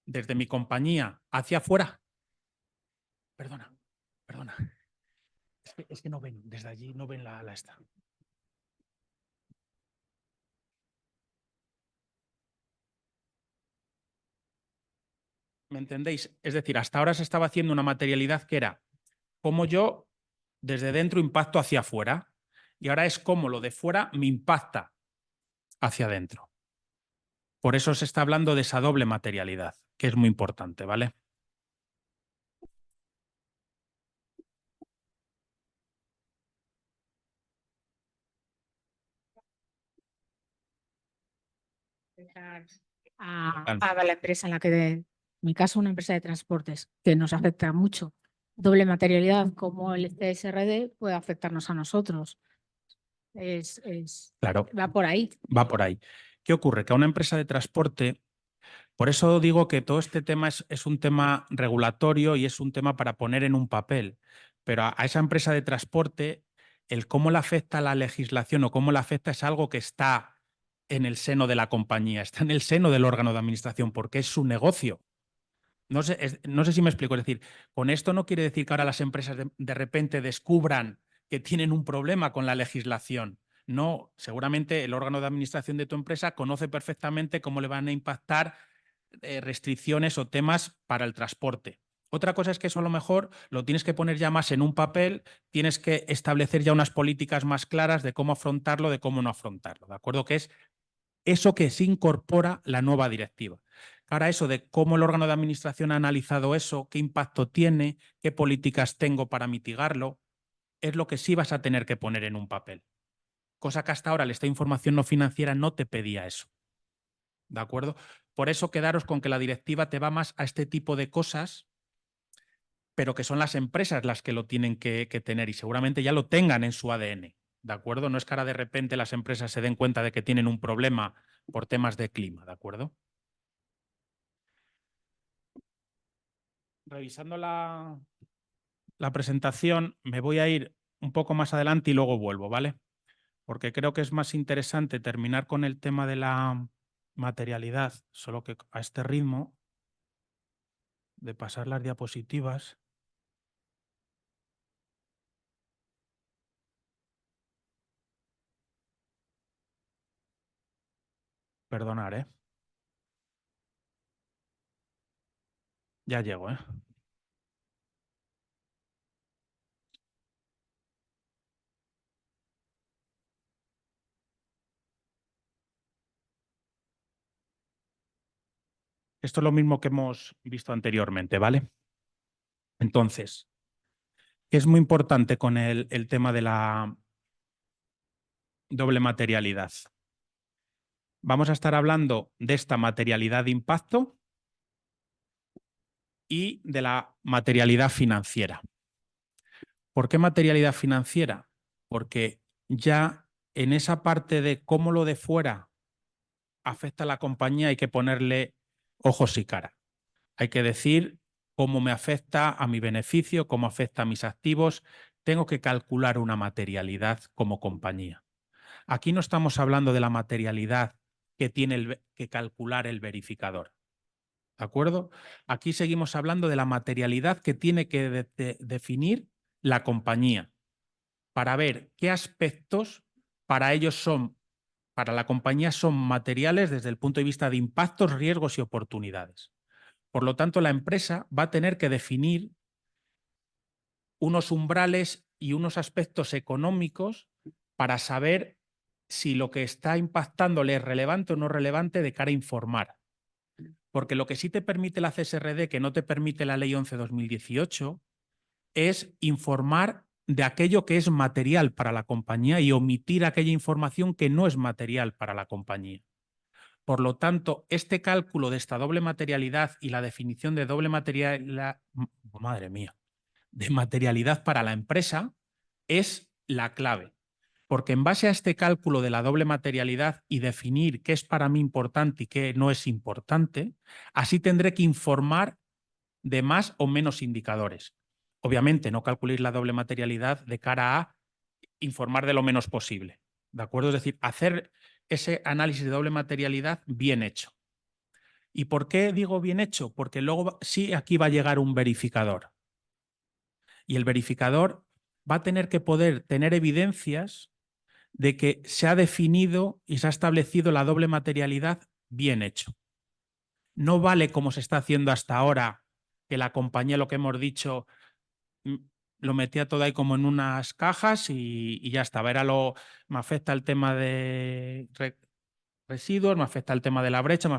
desde mi compañía hacia afuera. Perdona. Es que no ven, desde allí no ven la esta. ¿Me entendéis? Es decir, hasta ahora se estaba haciendo una materialidad que era cómo yo desde dentro impacto hacia afuera, y ahora es cómo lo de fuera me impacta hacia adentro. Por eso se está hablando de esa doble materialidad, que es muy importante, ¿vale? A la empresa en la que, en mi caso, una empresa de transportes, que nos afecta mucho. Doble materialidad como el CSRD puede afectarnos a nosotros. Claro, Va por ahí. va por ahí. ¿Qué ocurre? Que a una empresa de transporte, por eso digo que todo este tema es un tema regulatorio y es un tema para poner en un papel, pero a esa empresa de transporte, el cómo le afecta la legislación o cómo le afecta es algo que está en el seno de la compañía, está en el seno del órgano de administración, porque es su negocio. No sé, no sé si me explico. Es decir, con esto no quiere decir que ahora las empresas de repente descubran que tienen un problema con la legislación. No, seguramente el órgano de administración de tu empresa conoce perfectamente cómo le van a impactar restricciones o temas para el transporte. Otra cosa es que eso a lo mejor lo tienes que poner ya más en un papel, tienes que establecer ya unas políticas más claras de cómo afrontarlo, de cómo no afrontarlo. ¿De acuerdo? Que es eso que se incorpora la nueva directiva. Ahora, eso de cómo el órgano de administración ha analizado eso, qué impacto tiene, qué políticas tengo para mitigarlo, es lo que sí vas a tener que poner en un papel. Cosa que hasta ahora esta información no financiera no te pedía eso. ¿De acuerdo? Por eso quedaros con que la directiva te va más a este tipo de cosas, pero que son las empresas las que lo tienen que tener y seguramente ya lo tengan en su ADN. ¿De acuerdo? No es que ahora de repente las empresas se den cuenta de que tienen un problema por temas de clima. ¿De acuerdo? Revisando la presentación, me voy a ir un poco más adelante y luego vuelvo, ¿vale? Porque creo que es más interesante terminar con el tema de la materialidad, solo que a este ritmo de pasar las diapositivas. Perdonar, ¿eh? Ya llego, ¿eh? Esto es lo mismo que hemos visto anteriormente, ¿vale? Entonces, es muy importante con el tema de la doble materialidad. Vamos a estar hablando de esta materialidad de impacto y de la materialidad financiera. ¿Por qué materialidad financiera? Porque ya en esa parte de cómo lo de fuera afecta a la compañía hay que ponerle ojos y cara. Hay que decir cómo me afecta a mi beneficio, cómo afecta a mis activos. Tengo que calcular una materialidad como compañía. Aquí no estamos hablando de la materialidad que tiene que calcular el verificador. ¿De acuerdo? Aquí seguimos hablando de la materialidad que tiene que definir la compañía para ver qué aspectos para ellos para la compañía son materiales desde el punto de vista de impactos, riesgos y oportunidades. Por lo tanto, la empresa va a tener que definir unos umbrales y unos aspectos económicos para saber si lo que está impactándole es relevante o no relevante de cara a informar. Porque lo que sí te permite la CSRD, que no te permite la Ley 11/2018, es informar de aquello que es material para la compañía y omitir aquella información que no es material para la compañía. Por lo tanto, este cálculo de esta doble materialidad y la definición de doble materialidad, madre mía, de materialidad para la empresa es la clave. Porque en base a este cálculo de la doble materialidad y definir qué es para mí importante y qué no es importante, así tendré que informar de más o menos indicadores. Obviamente, no calculéis la doble materialidad de cara a informar de lo menos posible. ¿De acuerdo? Es decir, hacer ese análisis de doble materialidad bien hecho. ¿Y por qué digo bien hecho? Porque luego sí aquí va a llegar un verificador. Y el verificador va a tener que poder tener evidencias de que se ha definido y se ha establecido la doble materialidad bien hecho. No vale como se está haciendo hasta ahora, que la compañía, lo que hemos dicho, lo metía todo ahí como en unas cajas y ya estaba. Me afecta el tema de residuos, me afecta el tema de la brecha,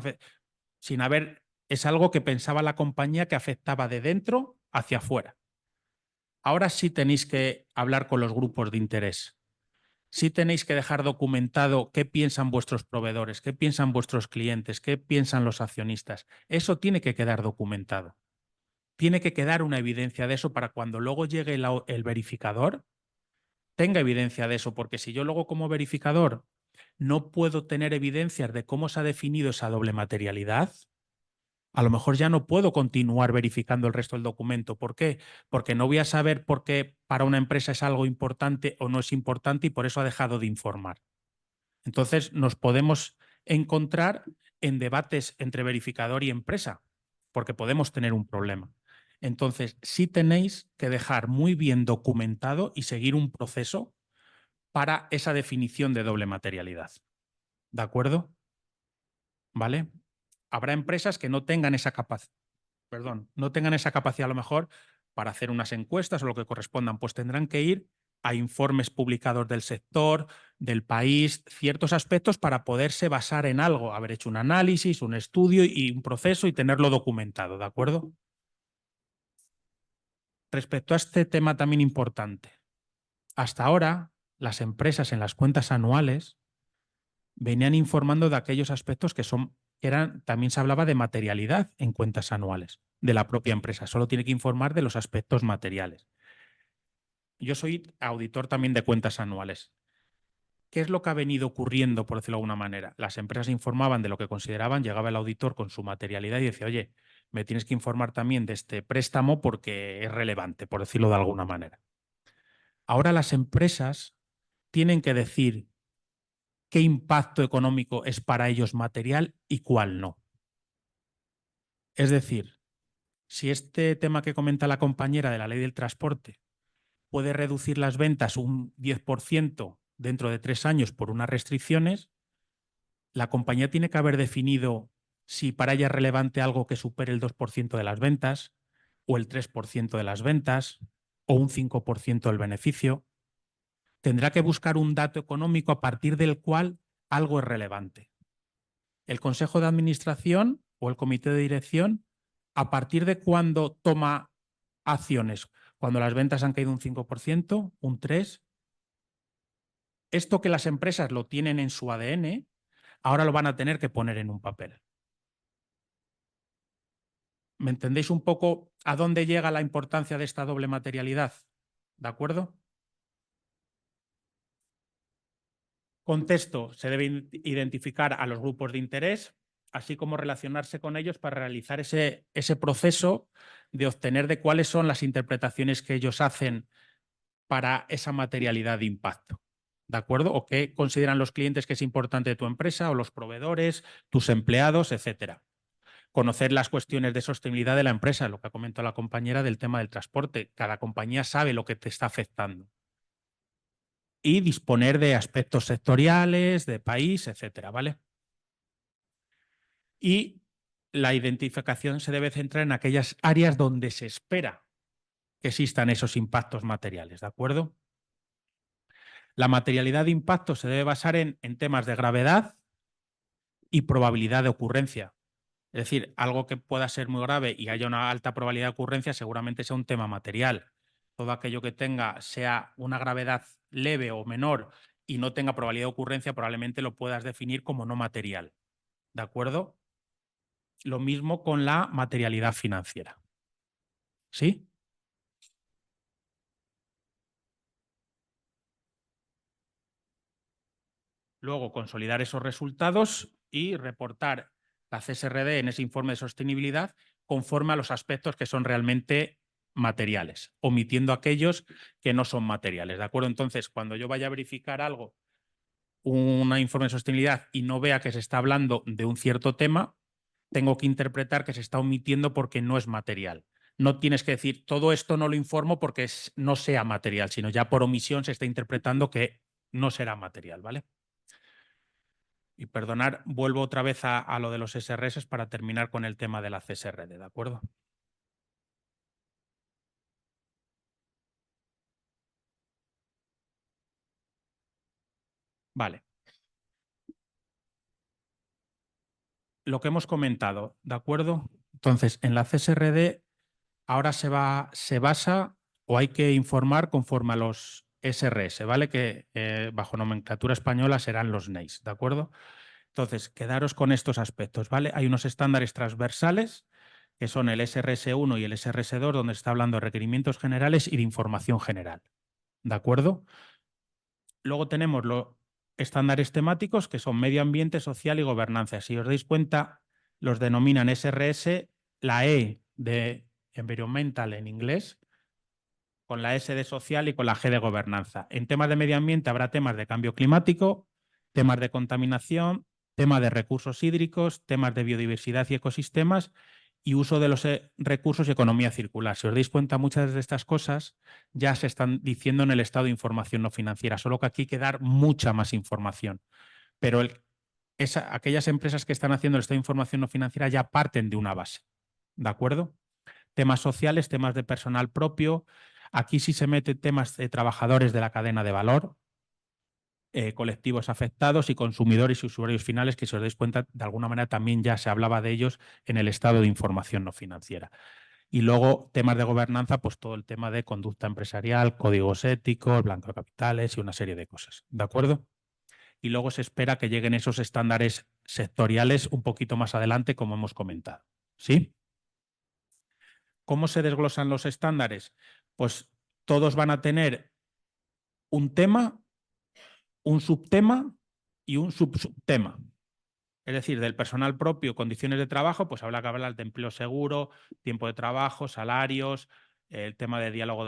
sin haber, es algo que pensaba la compañía que afectaba de dentro hacia afuera. Ahora sí tenéis que hablar con los grupos de interés. Sí tenéis que dejar documentado qué piensan vuestros proveedores, qué piensan vuestros clientes, qué piensan los accionistas. Eso tiene que quedar documentado. Tiene que quedar una evidencia de eso para cuando luego llegue el verificador, tenga evidencia de eso, porque si yo luego como verificador no puedo tener evidencias de cómo se ha definido esa doble materialidad, a lo mejor ya no puedo continuar verificando el resto del documento. ¿Por qué? Porque no voy a saber por qué para una empresa es algo importante o no es importante y por eso ha dejado de informar. Entonces nos podemos encontrar en debates entre verificador y empresa, porque podemos tener un problema. Entonces, sí tenéis que dejar muy bien documentado y seguir un proceso para esa definición de doble materialidad. ¿De acuerdo? ¿Vale? Habrá empresas que no tengan esa capacidad, no tengan esa capacidad a lo mejor para hacer unas encuestas o lo que correspondan, pues tendrán que ir a informes publicados del sector, del país, ciertos aspectos para poderse basar en algo, haber hecho un análisis, un estudio y un proceso y tenerlo documentado, ¿de acuerdo? Respecto a este tema también importante, hasta ahora las empresas en las cuentas anuales venían informando de aquellos aspectos que también se hablaba de materialidad en cuentas anuales de la propia empresa, solo tiene que informar de los aspectos materiales. Yo soy auditor también de cuentas anuales. ¿Qué es lo que ha venido ocurriendo, por decirlo de alguna manera? Las empresas informaban de lo que consideraban, llegaba el auditor con su materialidad y decía, oye, me tienes que informar también de este préstamo porque es relevante, por decirlo de alguna manera. Ahora las empresas tienen que decir qué impacto económico es para ellos material y cuál no. Es decir, si este tema que comenta la compañera de la ley del transporte puede reducir las ventas un 10% dentro de 3 años por unas restricciones, la compañía tiene que haber definido si para ella es relevante algo que supere el 2% de las ventas, o el 3% de las ventas, o un 5% del beneficio. Tendrá que buscar un dato económico a partir del cual algo es relevante. El Consejo de Administración o el Comité de Dirección, ¿a partir de cuándo toma acciones? Cuando las ventas han caído un 5%, un 3%. Esto que las empresas lo tienen en su ADN, ahora lo van a tener que poner en un papel. ¿Me entendéis un poco a dónde llega la importancia de esta doble materialidad? ¿De acuerdo? Contexto: se debe identificar a los grupos de interés, así como relacionarse con ellos para realizar ese proceso de obtener de cuáles son las interpretaciones que ellos hacen para esa materialidad de impacto. ¿De acuerdo? O qué consideran los clientes que es importante de tu empresa, o los proveedores, tus empleados, etcétera. Conocer las cuestiones de sostenibilidad de la empresa, lo que ha comentado la compañera del tema del transporte. Cada compañía sabe lo que te está afectando. Y disponer de aspectos sectoriales, de país, etcétera, ¿vale? Y la identificación se debe centrar en aquellas áreas donde se espera que existan esos impactos materiales, ¿de acuerdo? La materialidad de impacto se debe basar en temas de gravedad y probabilidad de ocurrencia. Es decir, algo que pueda ser muy grave y haya una alta probabilidad de ocurrencia seguramente sea un tema material. Todo aquello que sea una gravedad leve o menor y no tenga probabilidad de ocurrencia, probablemente lo puedas definir como no material. ¿De acuerdo? Lo mismo con la materialidad financiera. ¿Sí? Luego, consolidar esos resultados y reportar la CSRD en ese informe de sostenibilidad conforme a los aspectos que son realmente materiales, omitiendo aquellos que no son materiales. ¿De acuerdo? Entonces, cuando yo vaya a verificar algo, un informe de sostenibilidad, y no vea que se está hablando de un cierto tema, tengo que interpretar que se está omitiendo porque no es material. No tienes que decir, todo esto no lo informo porque no sea material, sino ya por omisión se está interpretando que no será material, ¿vale? Y perdonar, vuelvo otra vez a lo de los SRS para terminar con el tema de la CSRD, ¿de acuerdo? Vale. Lo que hemos comentado, ¿de acuerdo? Entonces, en la CSRD ahora se basa o hay que informar conforme a los SRS, ¿vale? Que bajo nomenclatura española serán los NEIS, ¿de acuerdo? Entonces, quedaros con estos aspectos, ¿vale? Hay unos estándares transversales que son el SRS1 y el SRS2, donde se está hablando de requerimientos generales y de información general, ¿de acuerdo? Luego tenemos los estándares temáticos, que son medio ambiente, social y gobernanza. Si os dais cuenta, los denominan SRS, la E de environmental en inglés, con la S de social y con la G de gobernanza. En temas de medio ambiente habrá temas de cambio climático, temas de contaminación, temas de recursos hídricos, temas de biodiversidad y ecosistemas y uso de los recursos y economía circular. Si os dais cuenta, muchas de estas cosas ya se están diciendo en el estado de información no financiera, solo que aquí hay que dar mucha más información. Pero aquellas empresas que están haciendo el estado de información no financiera ya parten de una base. ¿De acuerdo? Temas sociales, temas de personal propio. Aquí sí se meten temas de trabajadores de la cadena de valor, colectivos afectados y consumidores y usuarios finales, que si os dais cuenta, de alguna manera también ya se hablaba de ellos en el estado de información no financiera. Y luego temas de gobernanza, pues todo el tema de conducta empresarial, códigos éticos, blanco de capitales y una serie de cosas. ¿De acuerdo? Y luego se espera que lleguen esos estándares sectoriales un poquito más adelante, como hemos comentado. ¿Sí? ¿Cómo se desglosan los estándares? Pues todos van a tener un tema, un subtema y un subsubtema. Es decir, del personal propio, condiciones de trabajo, pues habrá que hablar de empleo seguro, tiempo de trabajo, salarios, el tema de diálogo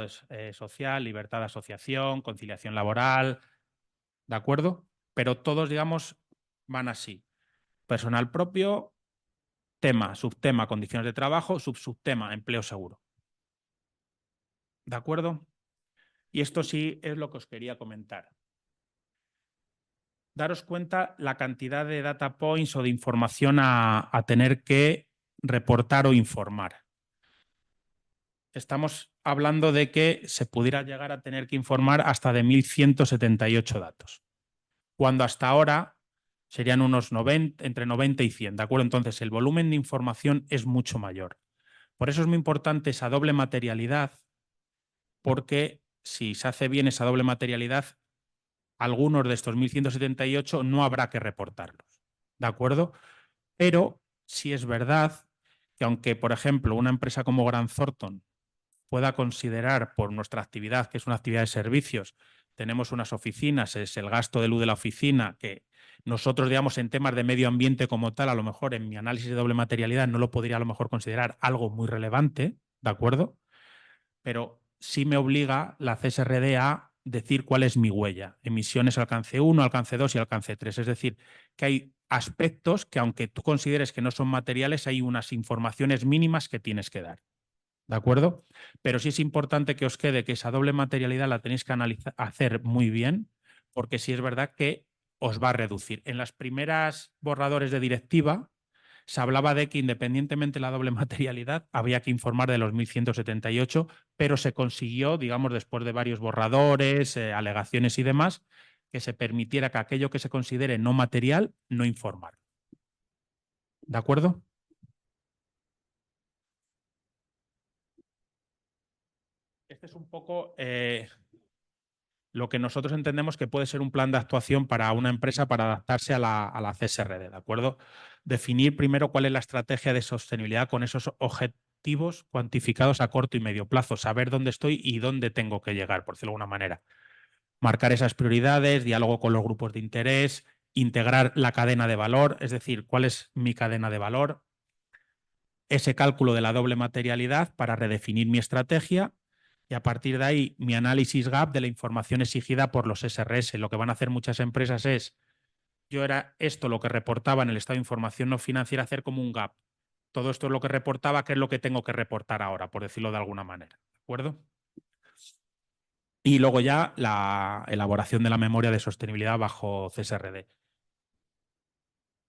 social, libertad de asociación, conciliación laboral, ¿de acuerdo? Pero todos, digamos, van así. Personal propio, tema, subtema, condiciones de trabajo, subtema, empleo seguro. ¿De acuerdo? Y esto sí es lo que os quería comentar. daros cuenta la cantidad de data points o de información a tener que reportar o informar. Estamos hablando de que se pudiera llegar a tener que informar hasta de 1.178 datos, cuando hasta ahora serían unos 90, entre 90 y 100, ¿de acuerdo? Entonces, el volumen de información es mucho mayor. Por eso es muy importante esa doble materialidad, porque si se hace bien esa doble materialidad, algunos de estos 1.178 no habrá que reportarlos, ¿de acuerdo? Pero sí es verdad que aunque, por ejemplo, una empresa como Grant Thornton pueda considerar por nuestra actividad, que es una actividad de servicios, tenemos unas oficinas, es el gasto de luz de la oficina, que nosotros, digamos, en temas de medio ambiente como tal, a lo mejor en mi análisis de doble materialidad no lo podría a lo mejor considerar algo muy relevante, ¿de acuerdo? Pero sí me obliga la CSRD a decir cuál es mi huella. Emisiones alcance 1, alcance 2 y alcance 3. Es decir, que hay aspectos que aunque tú consideres que no son materiales, hay unas informaciones mínimas que tienes que dar. ¿De acuerdo? Pero sí es importante que os quede que esa doble materialidad la tenéis que hacer muy bien, porque sí es verdad que os va a reducir. En las primeras borradores de directiva se hablaba de que independientemente de la doble materialidad había que informar de los 1.178, pero se consiguió, digamos, después de varios borradores, alegaciones y demás, que se permitiera que aquello que se considere no material, no informar. ¿De acuerdo? Este es un poco lo que nosotros entendemos que puede ser un plan de actuación para una empresa para adaptarse a la CSRD, ¿de acuerdo? Definir primero cuál es la estrategia de sostenibilidad con esos objetivos cuantificados a corto y medio plazo, saber dónde estoy y dónde tengo que llegar, por decirlo de alguna manera. Marcar esas prioridades, diálogo con los grupos de interés, integrar la cadena de valor, es decir, cuál es mi cadena de valor, ese cálculo de la doble materialidad para redefinir mi estrategia y a partir de ahí mi análisis gap de la información exigida por los SRS. Lo que van a hacer muchas empresas es, yo era esto lo que reportaba en el estado de información no financiera, hacer como un gap. Todo esto es lo que reportaba, ¿qué es lo que tengo que reportar ahora, por decirlo de alguna manera? ¿De acuerdo? Y luego ya la elaboración de la memoria de sostenibilidad bajo CSRD.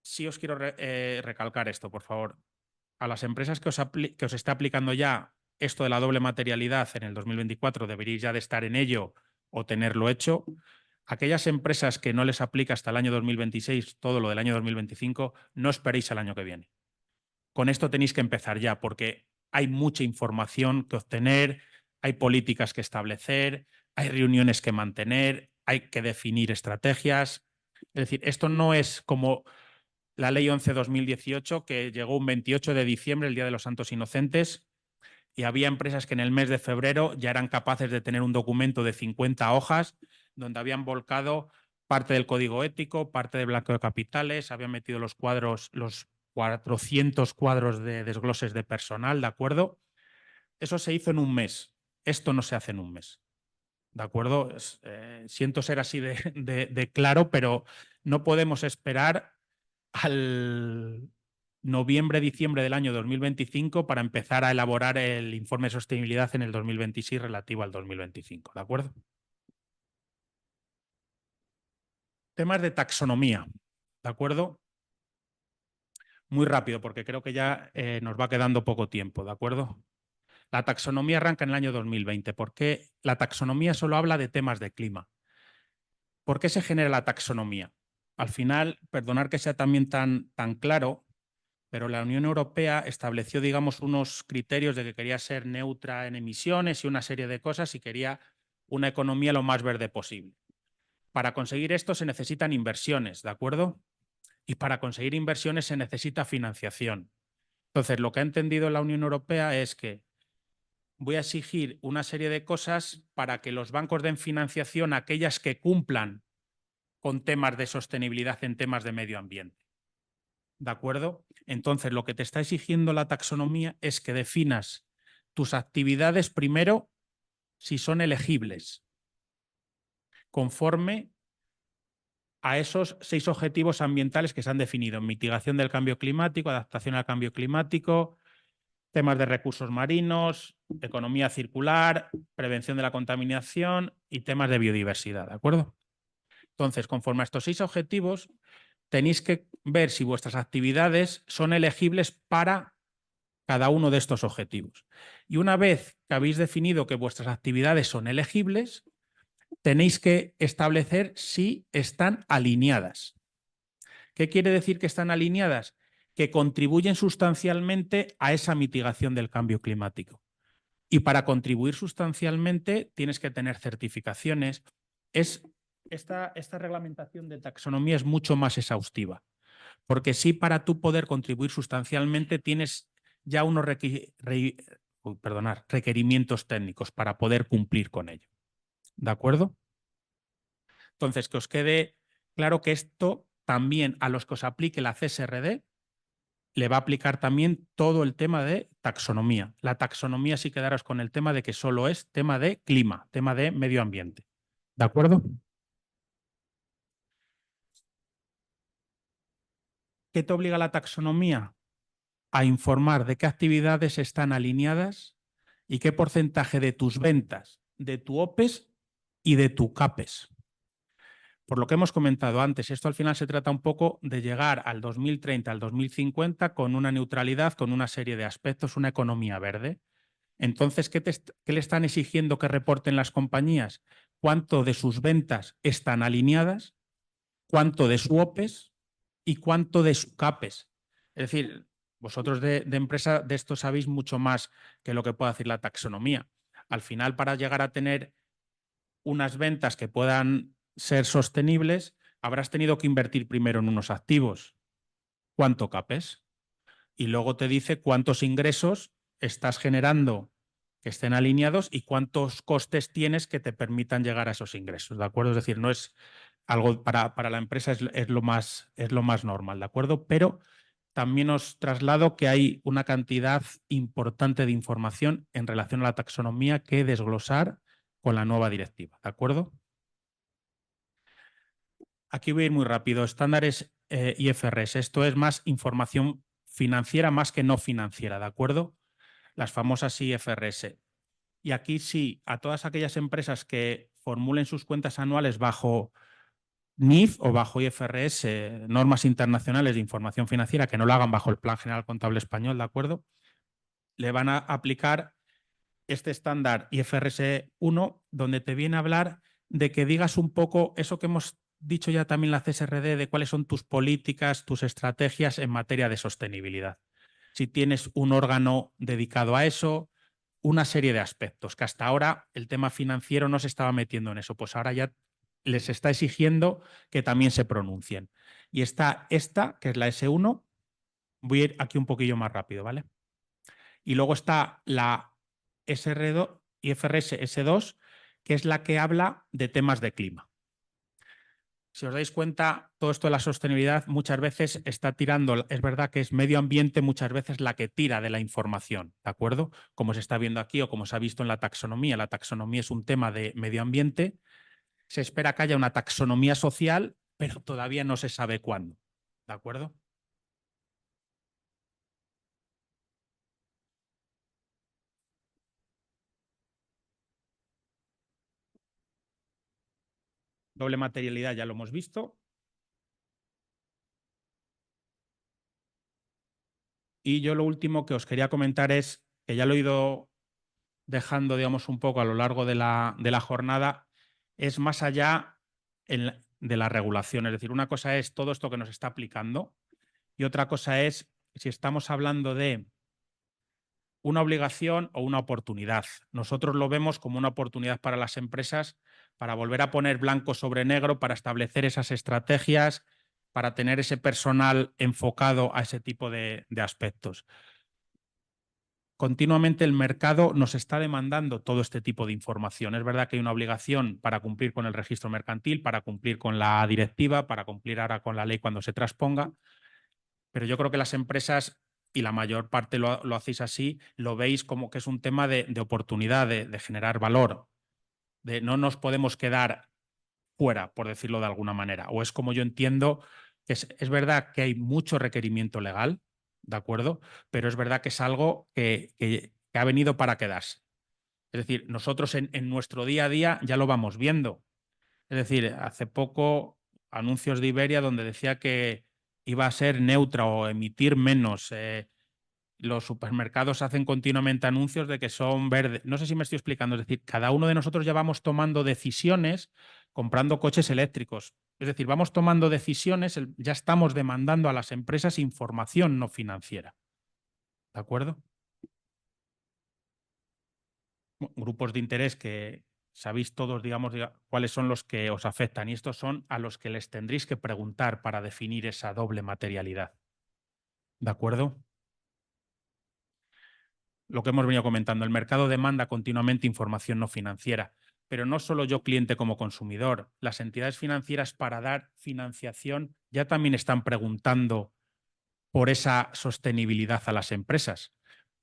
Sí os quiero recalcar esto, por favor. A las empresas que os está aplicando ya esto de la doble materialidad en el 2024, deberíais ya de estar en ello o tenerlo hecho. Aquellas empresas que no les aplica hasta el año 2026 todo lo del año 2025, no esperéis al año que viene. Con esto tenéis que empezar ya, porque hay mucha información que obtener, hay políticas que establecer, hay reuniones que mantener, hay que definir estrategias. Es decir, esto no es como la Ley 11/2018, que llegó un 28 de diciembre, el Día de los Santos Inocentes, y había empresas que en el mes de febrero ya eran capaces de tener un documento de 50 hojas donde habían volcado parte del código ético, parte de blanqueo de capitales, habían metido los 400 cuadros de desgloses de personal, ¿de acuerdo? Eso se hizo en un mes. Esto no se hace en un mes. ¿De acuerdo? Siento ser así de claro, pero no podemos esperar al noviembre-diciembre del año 2025 para empezar a elaborar el informe de sostenibilidad en el 2026 relativo al 2025. ¿De acuerdo? Temas de taxonomía. ¿De acuerdo? Muy rápido, porque creo que ya nos va quedando poco tiempo. ¿De acuerdo? La taxonomía arranca en el año 2020. ¿Por qué la taxonomía solo habla de temas de clima? ¿Por qué se genera la taxonomía? Al final, perdonar que sea también tan claro, pero la Unión Europea estableció, digamos, unos criterios de que quería ser neutra en emisiones y una serie de cosas y quería una economía lo más verde posible. Para conseguir esto se necesitan inversiones, ¿de acuerdo? Y para conseguir inversiones se necesita financiación. Entonces, lo que ha entendido la Unión Europea es que voy a exigir una serie de cosas para que los bancos den financiación a aquellas que cumplan con temas de sostenibilidad en temas de medio ambiente. ¿De acuerdo? Entonces, lo que te está exigiendo la taxonomía es que definas tus actividades primero si son elegibles, conforme a esos 6 objetivos ambientales que se han definido: mitigación del cambio climático, adaptación al cambio climático, temas de recursos marinos, economía circular, prevención de la contaminación y temas de biodiversidad. ¿De acuerdo? Entonces, conforme a estos 6 objetivos, tenéis que ver si vuestras actividades son elegibles para cada uno de estos objetivos. Y una vez que habéis definido que vuestras actividades son elegibles, tenéis que establecer si están alineadas. ¿Qué quiere decir que están alineadas? Que contribuyen sustancialmente a esa mitigación del cambio climático. Y para contribuir sustancialmente tienes que tener certificaciones. Esta reglamentación de taxonomía es mucho más exhaustiva, porque sí, para tú poder contribuir sustancialmente tienes ya unos requerimientos técnicos para poder cumplir con ello. ¿De acuerdo? Entonces, que os quede claro que esto también a los que os aplique la CSRD le va a aplicar también todo el tema de taxonomía. La taxonomía sí quedaros con el tema de que solo es tema de clima, tema de medio ambiente. ¿De acuerdo? ¿Qué te obliga la taxonomía? A informar de qué actividades están alineadas y qué porcentaje de tus ventas, de tu OPEX y de tu CAPEX. Por lo que hemos comentado antes, esto al final se trata un poco de llegar al 2030, al 2050 con una neutralidad, con una serie de aspectos, una economía verde. Entonces, ¿qué le están exigiendo que reporten las compañías? ¿Cuánto de sus ventas están alineadas? ¿Cuánto de su OPEX? ¿Y cuánto de su CAPEX? Es decir, vosotros de empresa de esto sabéis mucho más que lo que puede decir la taxonomía. Al final, para llegar a tener unas ventas que puedan ser sostenibles, habrás tenido que invertir primero en unos activos. ¿Cuánto CAPEX? Y luego te dice cuántos ingresos estás generando que estén alineados y cuántos costes tienes que te permitan llegar a esos ingresos, ¿de acuerdo? Es decir, no es algo para la empresa, es lo más normal, ¿de acuerdo? Pero también os traslado que hay una cantidad importante de información en relación a la taxonomía que desglosar con la nueva directiva, ¿de acuerdo? Aquí voy a ir muy rápido. Estándares IFRS. Esto es más información financiera más que no financiera, ¿de acuerdo? Las famosas IFRS. Y aquí sí, a todas aquellas empresas que formulen sus cuentas anuales bajo NIF o bajo IFRS, normas internacionales de información financiera, que no lo hagan bajo el Plan General Contable Español, ¿de acuerdo? Le van a aplicar este estándar IFRS 1, donde te viene a hablar de que digas un poco eso que hemos dicho ya también la CSRD, de cuáles son tus políticas, tus estrategias en materia de sostenibilidad. Si tienes un órgano dedicado a eso, una serie de aspectos, que hasta ahora el tema financiero no se estaba metiendo en eso, pues ahora ya les está exigiendo que también se pronuncien. Y está esta, que es la S1, voy a ir aquí un poquillo más rápido, ¿vale? Y luego está la SR2, IFRS S2, que es la que habla de temas de clima. Si os dais cuenta, todo esto de la sostenibilidad muchas veces está tirando, es verdad que es medio ambiente muchas veces la que tira de la información, ¿de acuerdo? Como se está viendo aquí o como se ha visto en la taxonomía. La taxonomía es un tema de medio ambiente. Se espera que haya una taxonomía social, pero todavía no se sabe cuándo, ¿de acuerdo? Doble materialidad ya lo hemos visto. Y yo lo último que os quería comentar es, que ya lo he ido dejando, digamos, un poco a lo largo de la jornada, es más allá de la regulación. Es decir, una cosa es todo esto que nos está aplicando y otra cosa es si estamos hablando de una obligación o una oportunidad. Nosotros lo vemos como una oportunidad para las empresas para volver a poner blanco sobre negro, para establecer esas estrategias, para tener ese personal enfocado a ese tipo de aspectos. Continuamente el mercado nos está demandando todo este tipo de información. Es verdad que hay una obligación para cumplir con el registro mercantil, para cumplir con la directiva, para cumplir ahora con la ley cuando se transponga, pero yo creo que las empresas, y la mayor parte lo hacéis así, lo veis como que es un tema de oportunidad, de generar valor, de no nos podemos quedar fuera, por decirlo de alguna manera. O es como yo entiendo que es verdad que hay mucho requerimiento legal, ¿de acuerdo? Pero es verdad que es algo que ha venido para quedarse. Es decir, nosotros en nuestro día a día ya lo vamos viendo. Es decir, hace poco anuncios de Iberia donde decía que iba a ser neutra o emitir menos. Los supermercados hacen continuamente anuncios de que son verdes. No sé si me estoy explicando. Es decir, cada uno de nosotros ya vamos tomando decisiones comprando coches eléctricos. Es decir, vamos tomando decisiones, ya estamos demandando a las empresas información no financiera. ¿De acuerdo? Grupos de interés que sabéis todos, digamos, cuáles son los que os afectan, y estos son a los que les tendréis que preguntar para definir esa doble materialidad. ¿De acuerdo? Lo que hemos venido comentando, el mercado demanda continuamente información no financiera, pero no solo yo cliente como consumidor, las entidades financieras para dar financiación ya también están preguntando por esa sostenibilidad a las empresas,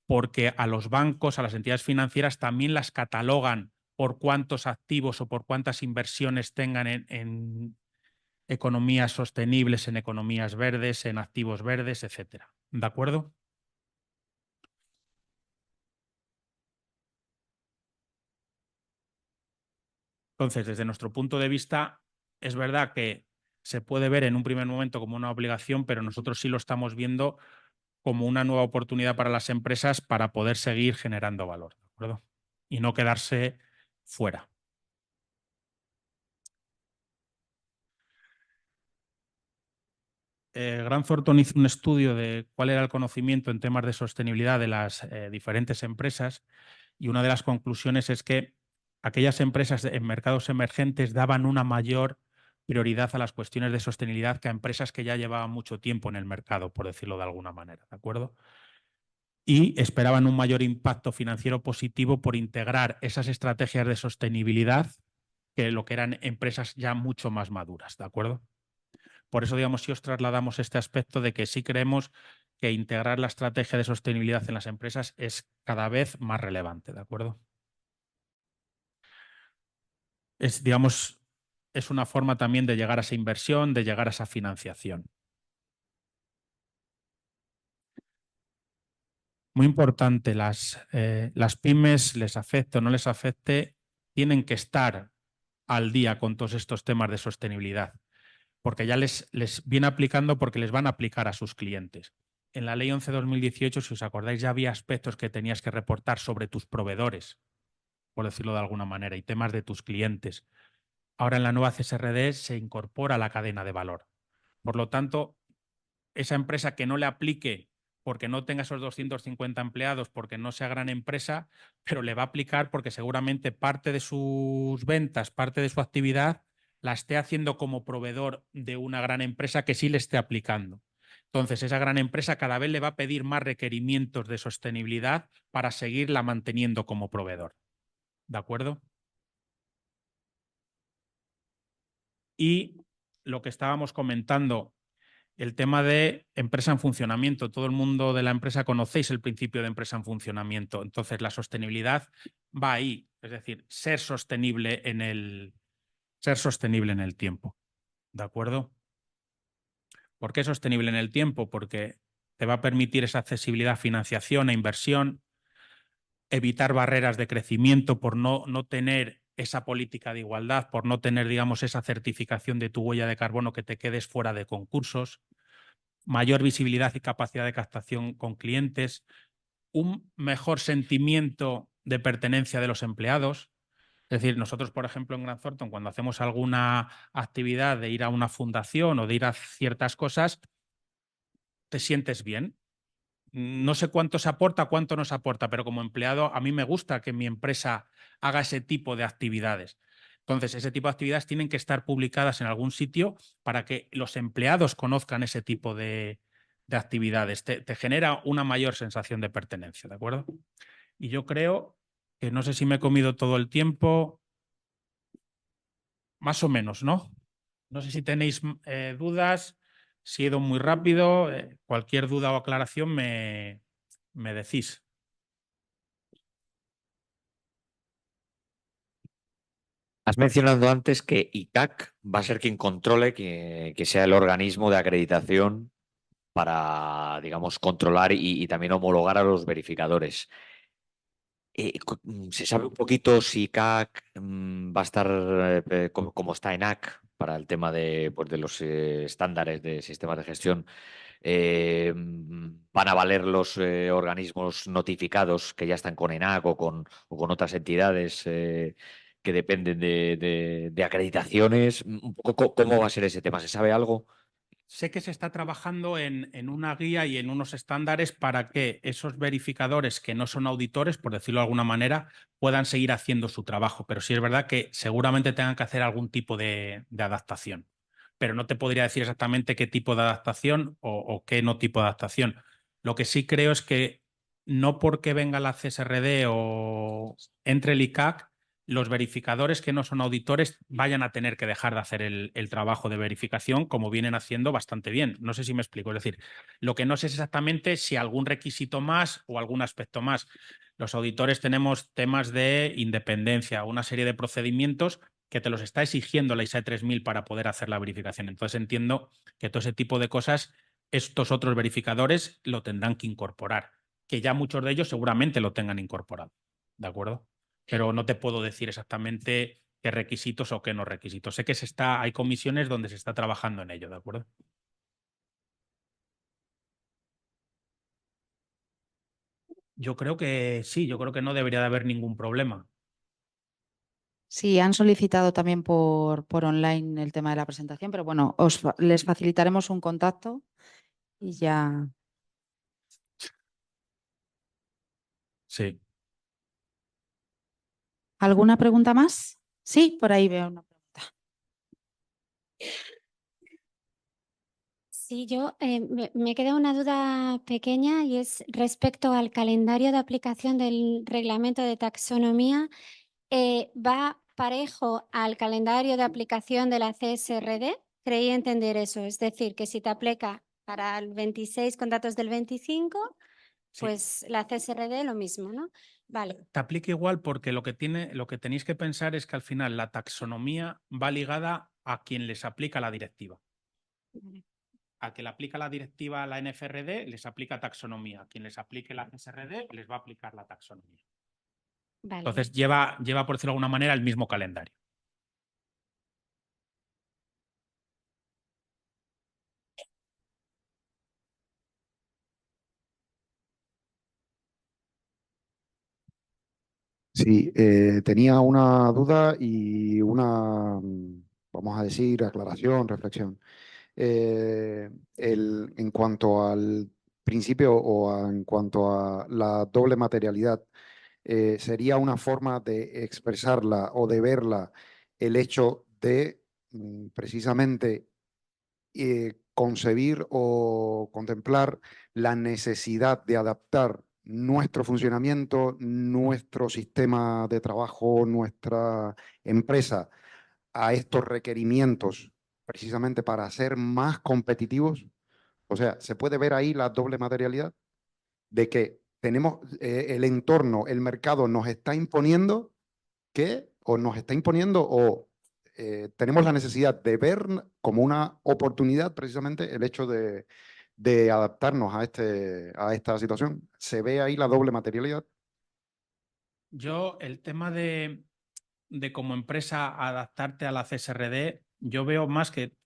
porque a los bancos, a las entidades financieras también las catalogan por cuántos activos o por cuántas inversiones tengan en economías sostenibles, en economías verdes, en activos verdes, etcétera. ¿De acuerdo? Entonces, desde nuestro punto de vista, es verdad que se puede ver en un primer momento como una obligación, pero nosotros sí lo estamos viendo como una nueva oportunidad para las empresas para poder seguir generando valor, ¿de acuerdo? Y no quedarse fuera. Grant Thornton hizo un estudio de cuál era el conocimiento en temas de sostenibilidad de las diferentes empresas, y una de las conclusiones es que aquellas empresas en mercados emergentes daban una mayor prioridad a las cuestiones de sostenibilidad que a empresas que ya llevaban mucho tiempo en el mercado, por decirlo de alguna manera, ¿de acuerdo? Y esperaban un mayor impacto financiero positivo por integrar esas estrategias de sostenibilidad que lo que eran empresas ya mucho más maduras, ¿de acuerdo? Por eso, digamos, si os trasladamos este aspecto de que sí creemos que integrar la estrategia de sostenibilidad en las empresas es cada vez más relevante, ¿de acuerdo? Digamos, es una forma también de llegar a esa inversión, de llegar a esa financiación. Muy importante, las pymes, les afecte o no les afecte, tienen que estar al día con todos estos temas de sostenibilidad, porque ya les viene aplicando, porque les van a aplicar a sus clientes. En la Ley 11/2018, si os acordáis, ya había aspectos que tenías que reportar sobre tus proveedores, por decirlo de alguna manera, y temas de tus clientes. Ahora en la nueva CSRD se incorpora la cadena de valor. Por lo tanto, esa empresa que no le aplique porque no tenga esos 250 empleados, porque no sea gran empresa, pero le va a aplicar porque seguramente parte de sus ventas, parte de su actividad, la esté haciendo como proveedor de una gran empresa que sí le esté aplicando. Entonces, esa gran empresa cada vez le va a pedir más requerimientos de sostenibilidad para seguirla manteniendo como proveedor. ¿De acuerdo? Y lo que estábamos comentando, el tema de empresa en funcionamiento. Todo el mundo de la empresa conocéis el principio de empresa en funcionamiento. Entonces, la sostenibilidad va ahí. Es decir, ser sostenible en el tiempo. ¿De acuerdo? ¿Por qué sostenible en el tiempo? Porque te va a permitir esa accesibilidad a financiación e inversión, evitar barreras de crecimiento por no tener esa política de igualdad, por no tener, digamos, esa certificación de tu huella de carbono, que te quedes fuera de concursos, mayor visibilidad y capacidad de captación con clientes, un mejor sentimiento de pertenencia de los empleados. Es decir, nosotros, por ejemplo, en Grant Thornton, cuando hacemos alguna actividad de ir a una fundación o de ir a ciertas cosas, te sientes bien. No sé cuánto se aporta, cuánto nos aporta, pero como empleado a mí me gusta que mi empresa haga ese tipo de actividades. Entonces, ese tipo de actividades tienen que estar publicadas en algún sitio para que los empleados conozcan ese tipo de actividades. Te genera una mayor sensación de pertenencia, ¿de acuerdo? Y yo creo que no sé si me he comido todo el tiempo, más o menos, ¿no? No sé si tenéis dudas, si he ido muy rápido, cualquier duda o aclaración me decís. Has mencionado antes que ICAC va a ser quien controle, que sea el organismo de acreditación para, digamos, controlar y también homologar a los verificadores. ¿Se sabe un poquito si CAC va a estar como está ENAC para el tema de los estándares de sistemas de gestión? ¿Van a valer los organismos notificados que ya están con ENAC o con otras entidades que dependen de acreditaciones? Un poco, ¿cómo va a ser ese tema? ¿Se sabe algo? Sé que se está trabajando en una guía y en unos estándares para que esos verificadores que no son auditores, por decirlo de alguna manera, puedan seguir haciendo su trabajo. Pero sí es verdad que seguramente tengan que hacer algún tipo de adaptación. Pero no te podría decir exactamente qué tipo de adaptación o qué no tipo de adaptación. Lo que sí creo es que no porque venga la CSRD o entre el ICAC, los verificadores que no son auditores vayan a tener que dejar de hacer el trabajo de verificación como vienen haciendo bastante bien. No sé si me explico. Es decir, lo que no sé es exactamente si algún requisito más o algún aspecto más. Los auditores tenemos temas de independencia, una serie de procedimientos que te los está exigiendo la ISAE 3000 para poder hacer la verificación. Entonces entiendo que todo ese tipo de cosas, estos otros verificadores lo tendrán que incorporar, que ya muchos de ellos seguramente lo tengan incorporado. ¿De acuerdo? Pero no te puedo decir exactamente qué requisitos o qué no requisitos. Sé que hay comisiones donde se está trabajando en ello, ¿de acuerdo? Yo creo que sí, yo creo que no debería de haber ningún problema. Sí, han solicitado también por online el tema de la presentación, pero bueno, les facilitaremos un contacto y ya. Sí. ¿Alguna pregunta más? Sí, por ahí veo una pregunta. Sí, yo me queda una duda pequeña y es respecto al calendario de aplicación del reglamento de taxonomía. ¿Va parejo al calendario de aplicación de la CSRD? Creí entender eso, es decir, que si te aplica para el 26 con datos del 25, Sí. pues la CSRD lo mismo, ¿no? Vale. Te aplica igual porque lo que tenéis que pensar es que al final la taxonomía va ligada a quien les aplica la directiva. Vale. A quien le aplica la directiva a la NFRD les aplica taxonomía. A quien les aplique la CSRD les va a aplicar la taxonomía. Vale. Entonces lleva, por decirlo de alguna manera, el mismo calendario. Sí, tenía una duda y una, vamos a decir, aclaración, reflexión. En cuanto al principio en cuanto a la doble materialidad, sería una forma de expresarla o de verla el hecho de precisamente concebir o contemplar la necesidad de adaptar nuestro funcionamiento, nuestro sistema de trabajo, nuestra empresa a estos requerimientos precisamente para ser más competitivos. O sea, se puede ver ahí la doble materialidad de que tenemos el entorno, el mercado nos está imponiendo o tenemos la necesidad de ver como una oportunidad precisamente el hecho de adaptarnos a esta situación. Se ve ahí la doble materialidad. Yo, el tema de como empresa adaptarte a la CSRD, yo veo más que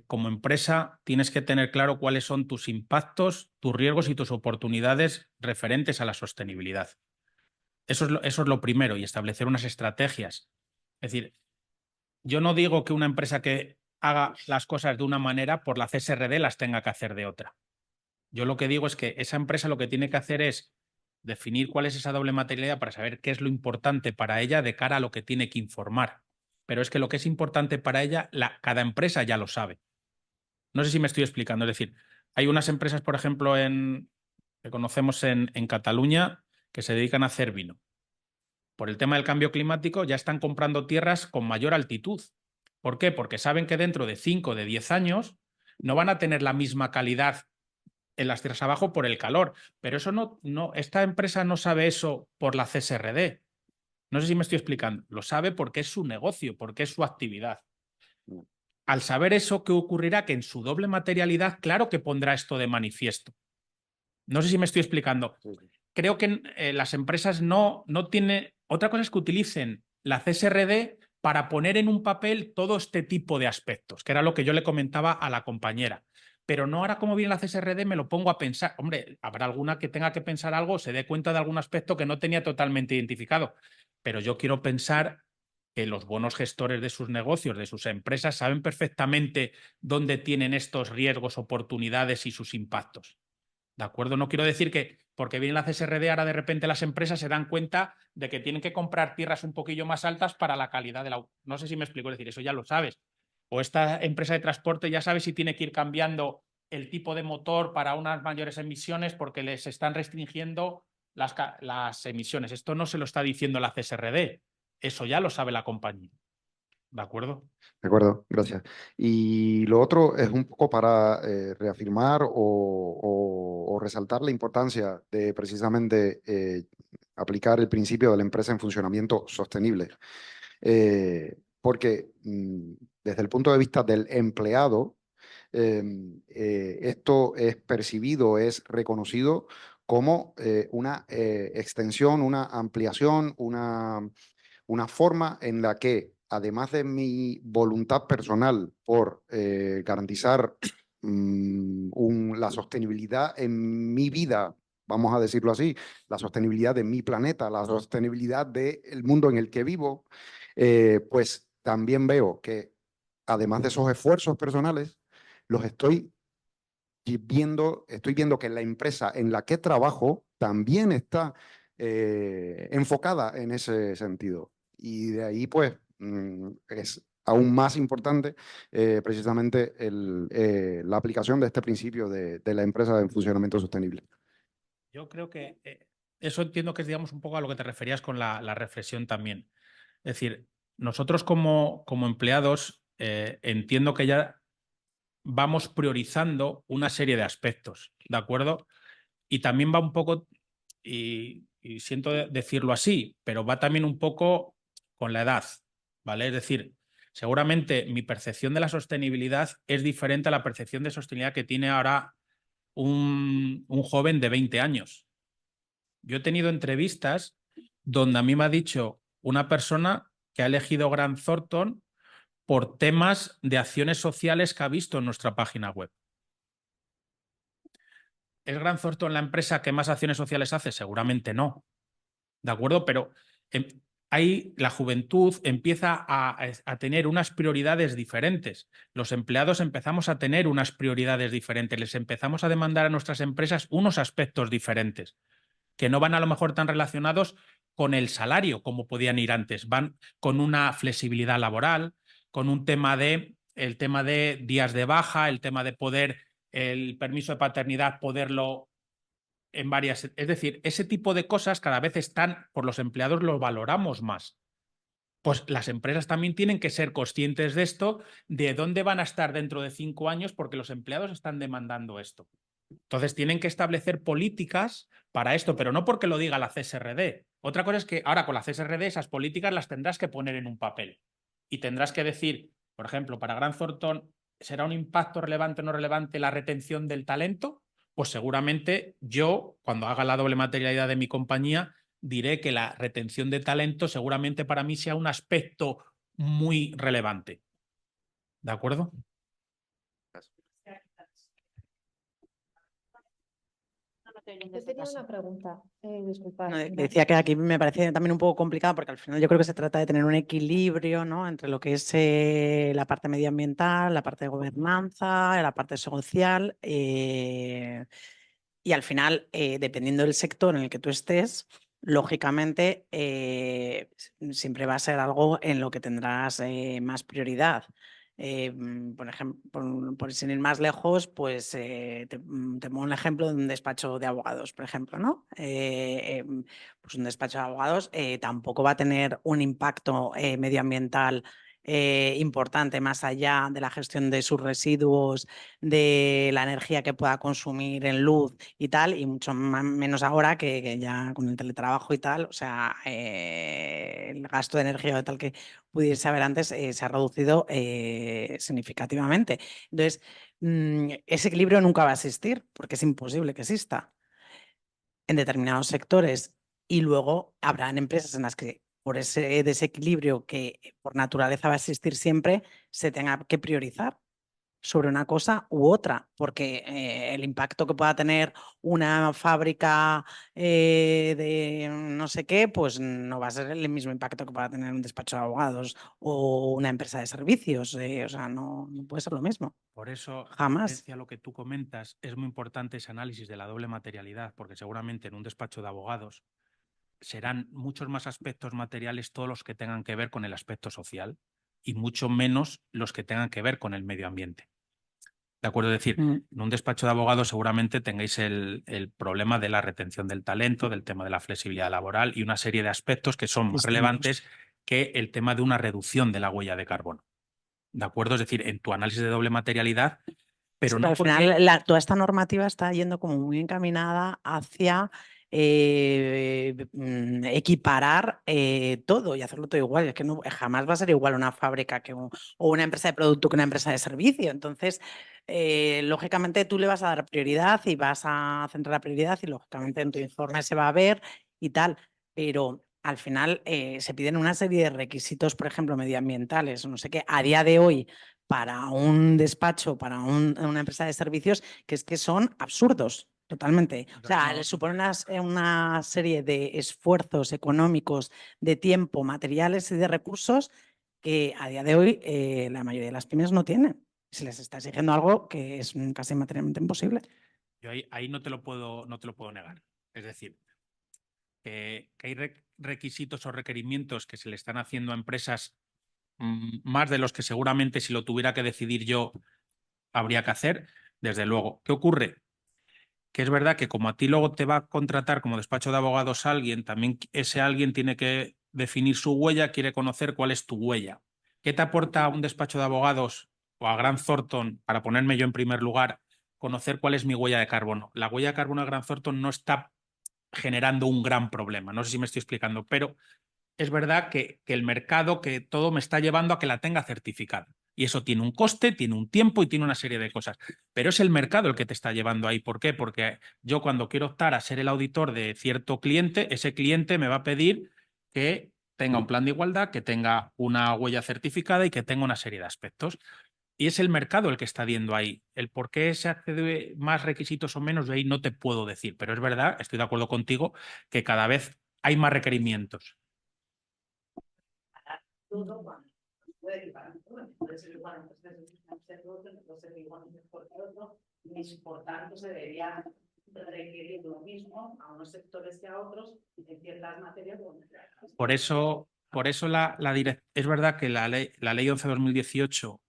como empresa tienes que tener claro cuáles son tus impactos, tus riesgos y tus oportunidades referentes a la sostenibilidad. Eso es lo primero, y establecer unas estrategias. Es decir, yo no digo que una empresa que haga las cosas de una manera por la CSRD las tenga que hacer de otra. Yo lo que digo es que esa empresa lo que tiene que hacer es definir cuál es esa doble materialidad para saber qué es lo importante para ella de cara a lo que tiene que informar. Pero es que lo que es importante para ella, cada empresa ya lo sabe. No sé si me estoy explicando. Es decir, hay unas empresas, por ejemplo, que conocemos en Cataluña que se dedican a hacer vino. Por el tema del cambio climático ya están comprando tierras con mayor altitud. ¿Por qué? Porque saben que dentro de 5 o de 10 años no van a tener la misma calidad en las tierras abajo por el calor. Pero eso esta empresa no sabe eso por la CSRD. No sé si me estoy explicando. Lo sabe porque es su negocio, porque es su actividad. Al saber eso, ¿qué ocurrirá? Que en su doble materialidad, claro que pondrá esto de manifiesto. No sé si me estoy explicando. creo que las empresas no tienen... Otra cosa es que utilicen la CSRD para poner en un papel todo este tipo de aspectos, que era lo que yo le comentaba a la compañera. Pero no ahora como viene la CSRD me lo pongo a pensar. Hombre, habrá alguna que tenga que pensar algo o se dé cuenta de algún aspecto que no tenía totalmente identificado. Pero yo quiero pensar que los buenos gestores de sus negocios, de sus empresas, saben perfectamente dónde tienen estos riesgos, oportunidades y sus impactos. ¿De acuerdo? No quiero decir que porque viene la CSRD ahora de repente las empresas se dan cuenta de que tienen que comprar tierras un poquillo más altas para la calidad de la... No sé si me explico, es decir, eso ya lo sabes. O esta empresa de transporte ya sabe si tiene que ir cambiando el tipo de motor para unas mayores emisiones porque les están restringiendo las emisiones. Esto no se lo está diciendo la CSRD. Eso ya lo sabe la compañía. ¿De acuerdo? De acuerdo, gracias. Y lo otro es un poco para reafirmar o resaltar la importancia de precisamente aplicar el principio de la empresa en funcionamiento sostenible. Porque desde el punto de vista del empleado, esto es percibido, es reconocido como una extensión, una ampliación, una forma en la que, además de mi voluntad personal por garantizar la sostenibilidad en mi vida, vamos a decirlo así, la sostenibilidad de mi planeta, la sostenibilidad del mundo en el que vivo, pues también veo que, además de esos esfuerzos personales, los estoy viendo que la empresa en la que trabajo también está enfocada en ese sentido. Y de ahí, pues, es aún más importante precisamente la aplicación de este principio de la empresa en funcionamiento sostenible. Yo creo que eso entiendo que es, digamos, un poco a lo que te referías con la reflexión también. Es decir, nosotros como empleados entiendo que ya vamos priorizando una serie de aspectos, ¿de acuerdo? Y también va un poco, y siento decirlo así, pero va también un poco con la edad, ¿vale? Es decir, seguramente mi percepción de la sostenibilidad es diferente a la percepción de sostenibilidad que tiene ahora un joven de 20 años. Yo he tenido entrevistas donde a mí me ha dicho una persona que ha elegido Grant Thornton por temas de acciones sociales que ha visto en nuestra página web. ¿Es Grant Thornton la empresa que más acciones sociales hace? Seguramente no. ¿De acuerdo? Pero ahí la juventud empieza a tener unas prioridades diferentes. Los empleados empezamos a tener unas prioridades diferentes. Les empezamos a demandar a nuestras empresas unos aspectos diferentes, que no van a lo mejor tan relacionados con el salario como podían ir antes. Van con una flexibilidad laboral, con el tema de días de baja, el tema de poder, el permiso de paternidad, poderlo en varias... Es decir, ese tipo de cosas cada vez están, por los empleados los valoramos más. Pues las empresas también tienen que ser conscientes de esto, de dónde van a estar dentro de 5 años, porque los empleados están demandando esto. Entonces tienen que establecer políticas para esto, pero no porque lo diga la CSRD. Otra cosa es que ahora con la CSRD esas políticas las tendrás que poner en un papel y tendrás que decir, por ejemplo, para Grant Thornton, ¿será un impacto relevante o no relevante la retención del talento? Pues seguramente yo, cuando haga la doble materialidad de mi compañía, diré que la retención de talento seguramente para mí sea un aspecto muy relevante. ¿De acuerdo? Yo tenía una pregunta, disculpad. Decía que aquí me parece también un poco complicado porque al final yo creo que se trata de tener un equilibrio, ¿no?, entre lo que es la parte medioambiental, la parte de gobernanza, la parte social y al final, dependiendo del sector en el que tú estés, lógicamente siempre va a ser algo en lo que tendrás más prioridad. Por ejemplo, por sin ir más lejos, pues te pongo un ejemplo de un despacho de abogados, por ejemplo, ¿no? Pues un despacho de abogados tampoco va a tener un impacto medioambiental importante más allá de la gestión de sus residuos, de la energía que pueda consumir en luz y tal, y mucho menos ahora que ya con el teletrabajo y tal, o sea, el gasto de energía o tal que pudiese haber antes se ha reducido significativamente. Entonces, ese equilibrio nunca va a existir porque es imposible que exista. en determinados sectores y luego habrán empresas en las que por ese desequilibrio que por naturaleza va a existir siempre, se tenga que priorizar sobre una cosa u otra, porque el impacto que pueda tener una fábrica de no sé qué, pues no va a ser el mismo impacto que pueda tener un despacho de abogados o una empresa de servicios. O sea, no puede ser lo mismo. Por eso, Jamás. a lo que tú comentas, es muy importante ese análisis de la doble materialidad, porque seguramente en un despacho de abogados serán muchos más aspectos materiales todos los que tengan que ver con el aspecto social y mucho menos los que tengan que ver con el medio ambiente. ¿De acuerdo? Es decir, en un despacho de abogados seguramente tengáis el problema de la retención del talento, del tema de la flexibilidad laboral y una serie de aspectos que son más relevantes que el tema de una reducción de la huella de carbono. ¿De acuerdo? Es decir, en tu análisis de doble materialidad, pero Sí, no al porque... final toda esta normativa está yendo como muy encaminada hacia equiparar todo y hacerlo todo igual. Es que no, jamás va a ser igual una fábrica o una empresa de producto que una empresa de servicio. Entonces, lógicamente tú le vas a dar prioridad y vas a centrar la prioridad y lógicamente en tu informe se va a ver y tal, pero al final se piden una serie de requisitos, por ejemplo, medioambientales, no sé qué, a día de hoy para un despacho, para una empresa de servicios, que es que son absurdos. Totalmente. O sea, le supone una serie de esfuerzos económicos, de tiempo, materiales y de recursos que a día de hoy la mayoría de las pymes no tienen. Se les está exigiendo algo que es casi materialmente imposible. Yo ahí no te lo puedo negar. Es decir, que hay requisitos o requerimientos que se le están haciendo a empresas más de los que seguramente si lo tuviera que decidir yo habría que hacer, desde luego. ¿Qué ocurre? Que es verdad que como a ti luego te va a contratar como despacho de abogados alguien, también ese alguien tiene que definir su huella, quiere conocer cuál es tu huella. ¿Qué te aporta a un despacho de abogados o a Grant Thornton, para ponerme yo en primer lugar, conocer cuál es mi huella de carbono? La huella de carbono de Grant Thornton no está generando un gran problema, no sé si me estoy explicando, pero es verdad que el mercado, que todo me está llevando a que la tenga certificada. Y eso tiene un coste, tiene un tiempo y tiene una serie de cosas. Pero es el mercado el que te está llevando ahí. ¿Por qué? Porque yo cuando quiero optar a ser el auditor de cierto cliente, ese cliente me va a pedir que tenga un plan de igualdad, que tenga una huella certificada y que tenga una serie de aspectos. Y es el mercado el que está viendo ahí. El por qué se accede más requisitos o menos, de ahí no te puedo decir. Pero es verdad, estoy de acuerdo contigo, que cada vez hay más requerimientos. Todo cuando puede equiparar, puede ser igual, puede ser igual por otro, y por tanto se debería requerir lo mismo a unos sectores que a otros en ciertas materias. Por eso es verdad que la ley 11/2018,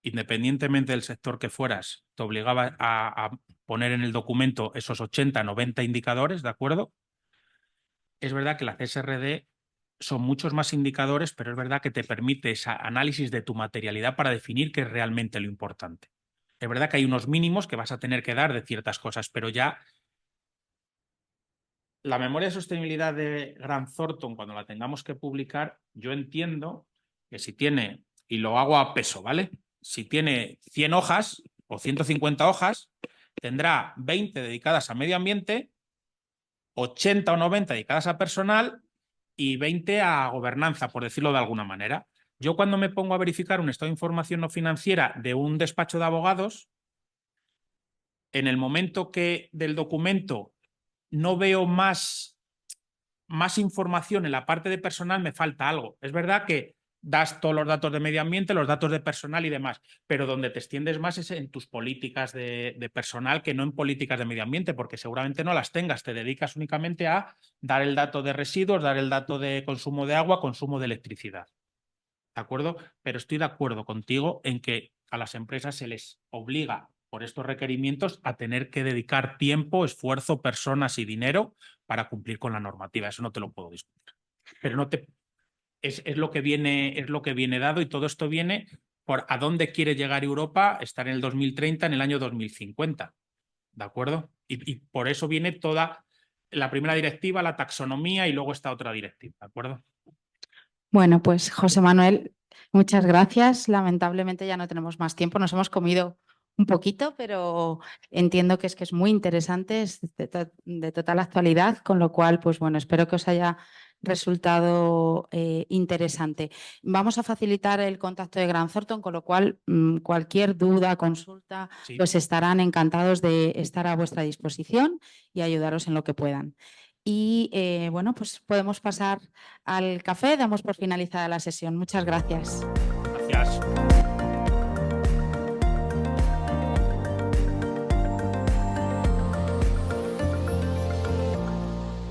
independientemente del sector que fueras, te obligaba a poner en el documento esos 80, 90 indicadores, ¿de acuerdo? Es verdad que la CSRD son muchos más indicadores, pero es verdad que te permite ese análisis de tu materialidad para definir qué es realmente lo importante. Es verdad que hay unos mínimos que vas a tener que dar de ciertas cosas, pero ya la memoria de sostenibilidad de Grant Thornton, cuando la tengamos que publicar, yo entiendo que si tiene, y lo hago a peso, ¿vale? Si tiene 100 hojas o 150 hojas, tendrá 20 dedicadas a medio ambiente, 80 o 90 dedicadas a personal y 20 a gobernanza, por decirlo de alguna manera. Yo cuando me pongo a verificar un estado de información no financiera de un despacho de abogados, en el momento que del documento no veo más información en la parte de personal, me falta algo. Es verdad que das todos los datos de medio ambiente, los datos de personal y demás, pero donde te extiendes más es en tus políticas de personal que no en políticas de medio ambiente, porque seguramente no las tengas, te dedicas únicamente a dar el dato de residuos, dar el dato de consumo de agua, consumo de electricidad. ¿De acuerdo? Pero estoy de acuerdo contigo en que a las empresas se les obliga por estos requerimientos a tener que dedicar tiempo, esfuerzo, personas y dinero para cumplir con la normativa. Eso no te lo puedo discutir. Pero no te... es lo que viene dado, y todo esto viene por a dónde quiere llegar Europa, estar en el 2030, en el año 2050. ¿De acuerdo? Y por eso viene toda la primera directiva, la taxonomía y luego esta otra directiva. ¿De acuerdo? Bueno, pues José Manuel, muchas gracias. Lamentablemente ya no tenemos más tiempo. Nos hemos comido un poquito, pero entiendo que es muy interesante, es de total actualidad, con lo cual, pues bueno, espero que os haya resultado interesante. Vamos a facilitar el contacto de Grant Thornton, con lo cual cualquier duda, consulta, Sí. pues estarán encantados de estar a vuestra disposición y ayudaros en lo que puedan. Y bueno, pues podemos pasar al café, damos por finalizada la sesión. Muchas gracias. Gracias.